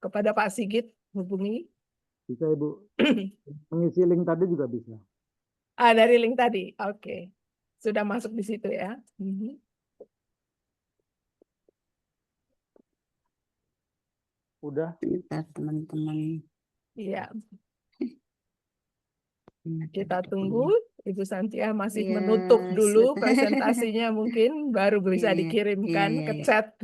Kepada Pak Sigit hubungi. Bisa Ibu. Mengisi link tadi juga bisa. Dari link tadi, oke. Sudah masuk di situ ya. Udah. Sebentar, teman-teman. Iya. Kita tunggu, Ibu Santia masih Iya, menutup dulu presentasinya, mungkin baru bisa Iya, dikirimkan iya, ke iya. chat.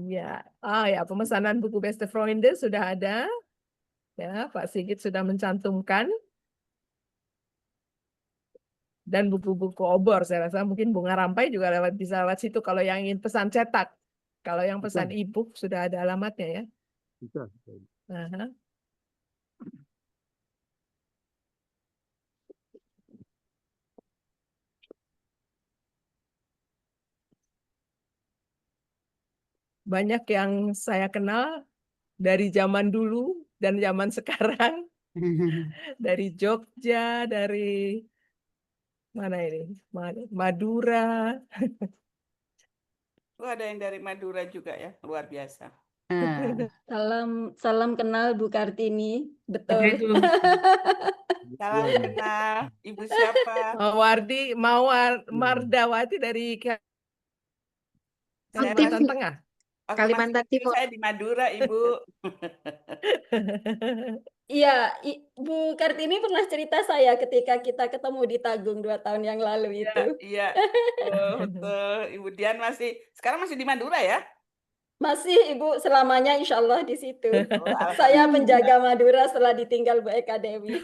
Ya, ya, pemesanan buku Beste Freunde sudah ada. Ya, Pak Sigit sudah mencantumkan. Dan buku-buku Obor, saya rasa mungkin Bunga Rampai juga bisa lewat situ kalau yang ingin pesan cetak. Kalau yang pesan e-book sudah ada alamatnya ya. Bisa. Aha. Banyak yang saya kenal dari zaman dulu dan zaman sekarang, dari Jogja, dari mana ini, Madura. Oh, ada yang dari Madura juga ya, luar biasa. Salam kenal Bu Kartini, Ada betul. itu. Salam kenal, Ibu siapa? Mardawati dari Saya Kalimantan masih, Tengah. waktu Kalimantan masih kecil Timur. saya di Madura, Ibu. Iya, Bu Kartini pernah cerita saya ketika kita ketemu di Tagung 2 tahun yang lalu Iya, itu. iya, betul. Ibu Dian sekarang masih di Madura ya? Masih Ibu selamanya insya Allah di situ. Oh, Saya alhamdulillah. penjaga Madura setelah ditinggal Bu Eka Dewi.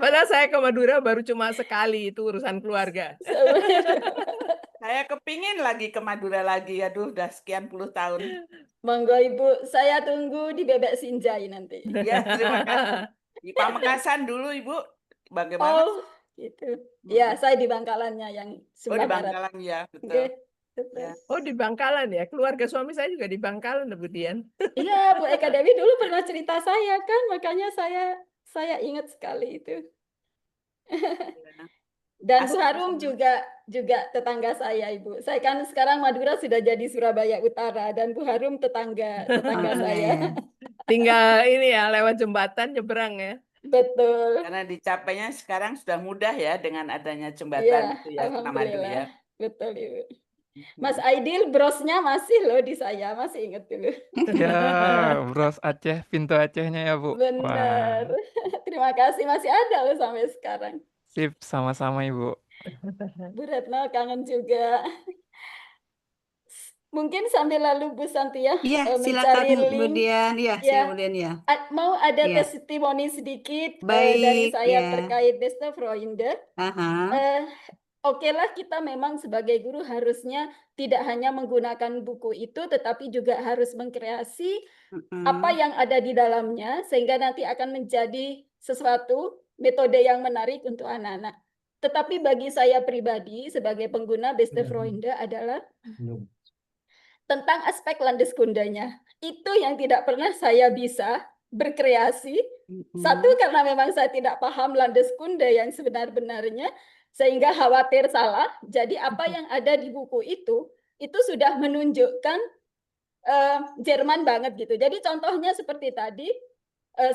Padahal saya ke Madura baru cuma sekali, itu urusan keluarga. Saya kepingin lagi ke Madura lagi, aduh udah sekian puluh tahun. Monggo Ibu, saya tunggu di Bebek Sinjai nanti. Ya, terima kasih. Di Pamekasan dulu, Ibu. Bagaimana? Oh, gitu. Ya, saya di Bangkalannya yang Oh, di Sumba Barat. Bangkalan ya, betul. Oke, betul. Ya. Oh, di Bangkalan ya. Keluarga suami saya juga di Bangkalan, Bu Dian. Iya, Bu Eka Dewi dulu pernah cerita saya kan, makanya saya ingat sekali itu. Dan Bu Harum juga tetangga saya, Ibu. Saya kan sekarang Madura sudah jadi Surabaya Utara dan Bu Harum tetangga saya. Tinggal ini ya, lewat jembatan nyebrang ya. Betul. Karena dicapainya sekarang sudah mudah ya dengan adanya Iya, jembatan itu ya, Madu ya. alhamdulillah. Betul, Ibu. Mas Aidil brosnya masih loh di saya, masih ingat dulu. Ya, Bros Aceh, pintu Acehnya ya, Bu. Benar. Wah, Terima kasih, masih ada loh sampai sekarang. sip, sama-sama Ibu. Bu Retno kangen juga. Mungkin sambil lalu Bu Santia Iya, mencari silakan Bu link. Dian. Iya, Ya, Bu Dian ya. mau ada Iya. testimoni sedikit dari Baik, saya ya. terkait Beste Freunde. Aha. Oke lah, kita memang sebagai guru harusnya tidak hanya menggunakan buku itu, tetapi juga harus mengkreasi apa yang ada di dalamnya, sehingga nanti akan menjadi sesuatu metode yang menarik untuk anak-anak. Tetapi bagi saya pribadi, sebagai pengguna Beste Freunde adalah tentang aspek Landeskundanya. Itu yang tidak pernah saya bisa berkreasi. Satu, karena memang saya tidak paham Landeskunde yang sebenar-benarnya, sehingga khawatir salah. Jadi apa yang ada di buku itu sudah menunjukkan Jerman banget gitu. Jadi contohnya seperti tadi,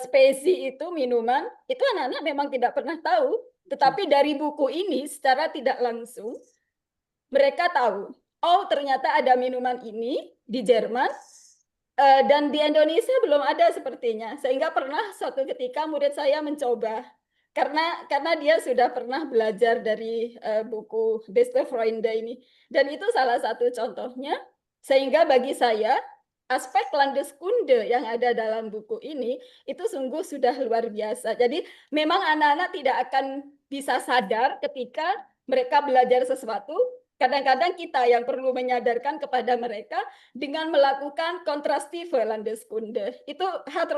spesi itu minuman, itu anak-anak memang tidak pernah tahu. Tetapi dari buku ini secara tidak langsung, mereka tahu. Oh, ternyata ada minuman ini di Jerman, dan di Indonesia belum ada sepertinya. Sehingga pernah suatu ketika murid saya mencoba. Karena dia sudah pernah belajar dari buku Beste Freunde ini. Dan itu salah satu contohnya. Sehingga bagi saya, aspek Landeskunde yang ada dalam buku ini, itu sungguh sudah luar biasa. Jadi memang anak-anak tidak akan bisa sadar ketika mereka belajar sesuatu. Kadang-kadang kita yang perlu menyadarkan kepada mereka dengan melakukan kontrastive Landeskunde. Itu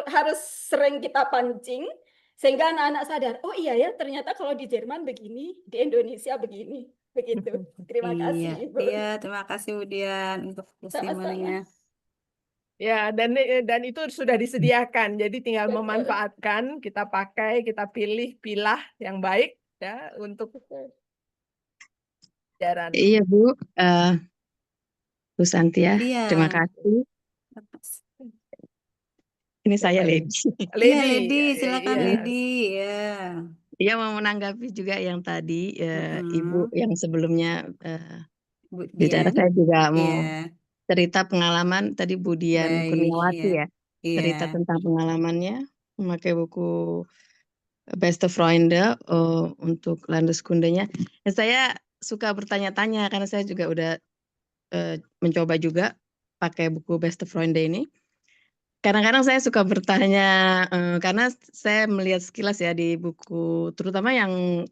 harus sering kita pancing, sehingga anak-anak sadar, oh iya ya, ternyata kalau di Jerman begini, di Indonesia begini. Begitu. Terima kasih, Ibu. Iya, terima kasih Bu Dian untuk testimoninya. Ya, dan itu sudah disediakan. Jadi tinggal memanfaatkan, kita pakai, kita pilah yang baik ya untuk pelajaran. Iya Bu, Bu Santia, Iya. terima kasih. Ini saya Lady. Iya, Lady, silakan Iya. Lady. Ya. Iya mau menanggapi juga yang tadi Ibu yang sebelumnya Bu bicara, Dian. saya juga mau Iya. cerita pengalaman tadi Bu Dian Baik, Kurniawati iya. ya, cerita Iya. tentang pengalamannya memakai buku Beste Freunde untuk Landeskundenya. Dan saya suka bertanya-tanya karena saya juga udah mencoba juga pakai buku Beste Freunde ini. Kadang-kadang saya suka bertanya karena saya melihat sekilas ya di buku, terutama yang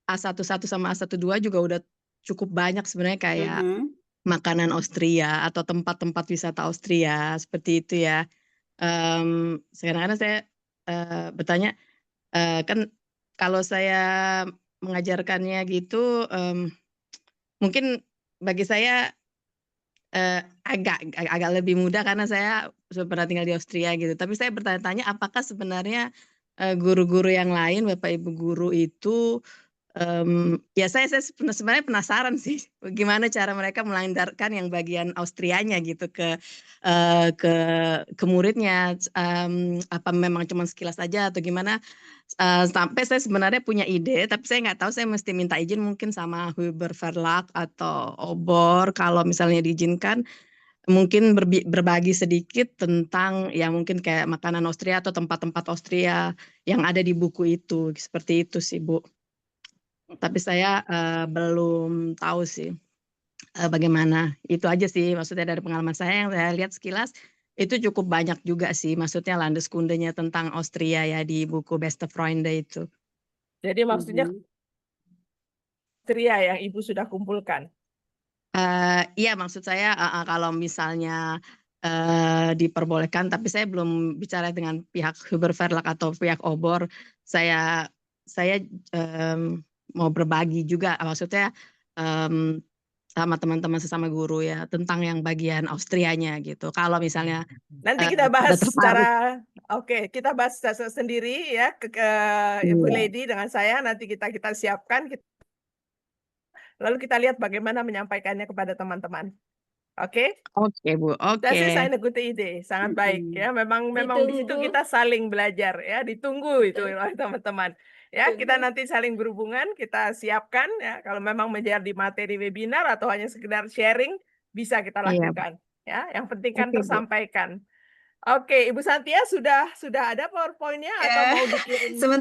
A11 sama A12 juga udah cukup banyak sebenarnya kayak Mhm. makanan Austria atau tempat-tempat wisata Austria seperti itu ya. Kadang-kadang saya bertanya, kan kalau saya mengajarkannya gitu, mungkin bagi saya agak lebih mudah karena saya sudah pernah tinggal di Austria gitu. Tapi saya bertanya-tanya apakah sebenarnya guru-guru yang lain, Bapak Ibu guru itu, ya saya sebenarnya penasaran sih gimana cara mereka melandarkan yang bagian Austrianya gitu ke muridnya, apa memang cuma sekilas aja atau gimana? Sampai saya sebenarnya punya ide, tapi saya nggak tahu saya mesti minta izin mungkin sama Huber Verlag atau Obor kalau misalnya diizinkan, mungkin berbagi sedikit tentang ya mungkin kayak makanan Austria atau tempat-tempat Austria yang ada di buku itu, seperti itu sih, Bu. Tapi saya belum tahu sih bagaimana. Itu aja sih maksudnya dari pengalaman saya yang saya lihat sekilas itu cukup banyak juga sih maksudnya Landeskundenya tentang Austria ya di buku Beste Freunde itu. Jadi maksudnya Mhm. Austria yang Ibu sudah kumpulkan. Iya maksud saya kalau misalnya diperbolehkan, tapi saya belum bicara dengan pihak Huber Verlag atau pihak Obor. Saya mau berbagi juga maksudnya sama teman-teman sesama guru ya tentang yang bagian Austrianya gitu. Kalau misalnya Nanti kita pada bahas tertarik. kita bahas sendiri ya ke Ibu Iya. Lady dengan saya, nanti kita siapkan, lalu kita lihat bagaimana menyampaikannya kepada teman-teman. Oke? Oke Bu, Das ist oke. eine gute Idee, sangat baik ya. Memang di situ Ditunggu. kita saling belajar ya, ditunggu itu Betul. oleh teman-teman. Ya, kita Tunggu. nanti saling berhubungan, kita siapkan ya kalau memang menjadi materi webinar atau hanya sekedar sharing bisa kita Iya, Bu. lakukan ya. Yang penting kan Oke, Bu. tersampaikan. Oke, Ibu Santia sudah ada PowerPoint-nya atau mau dikirim?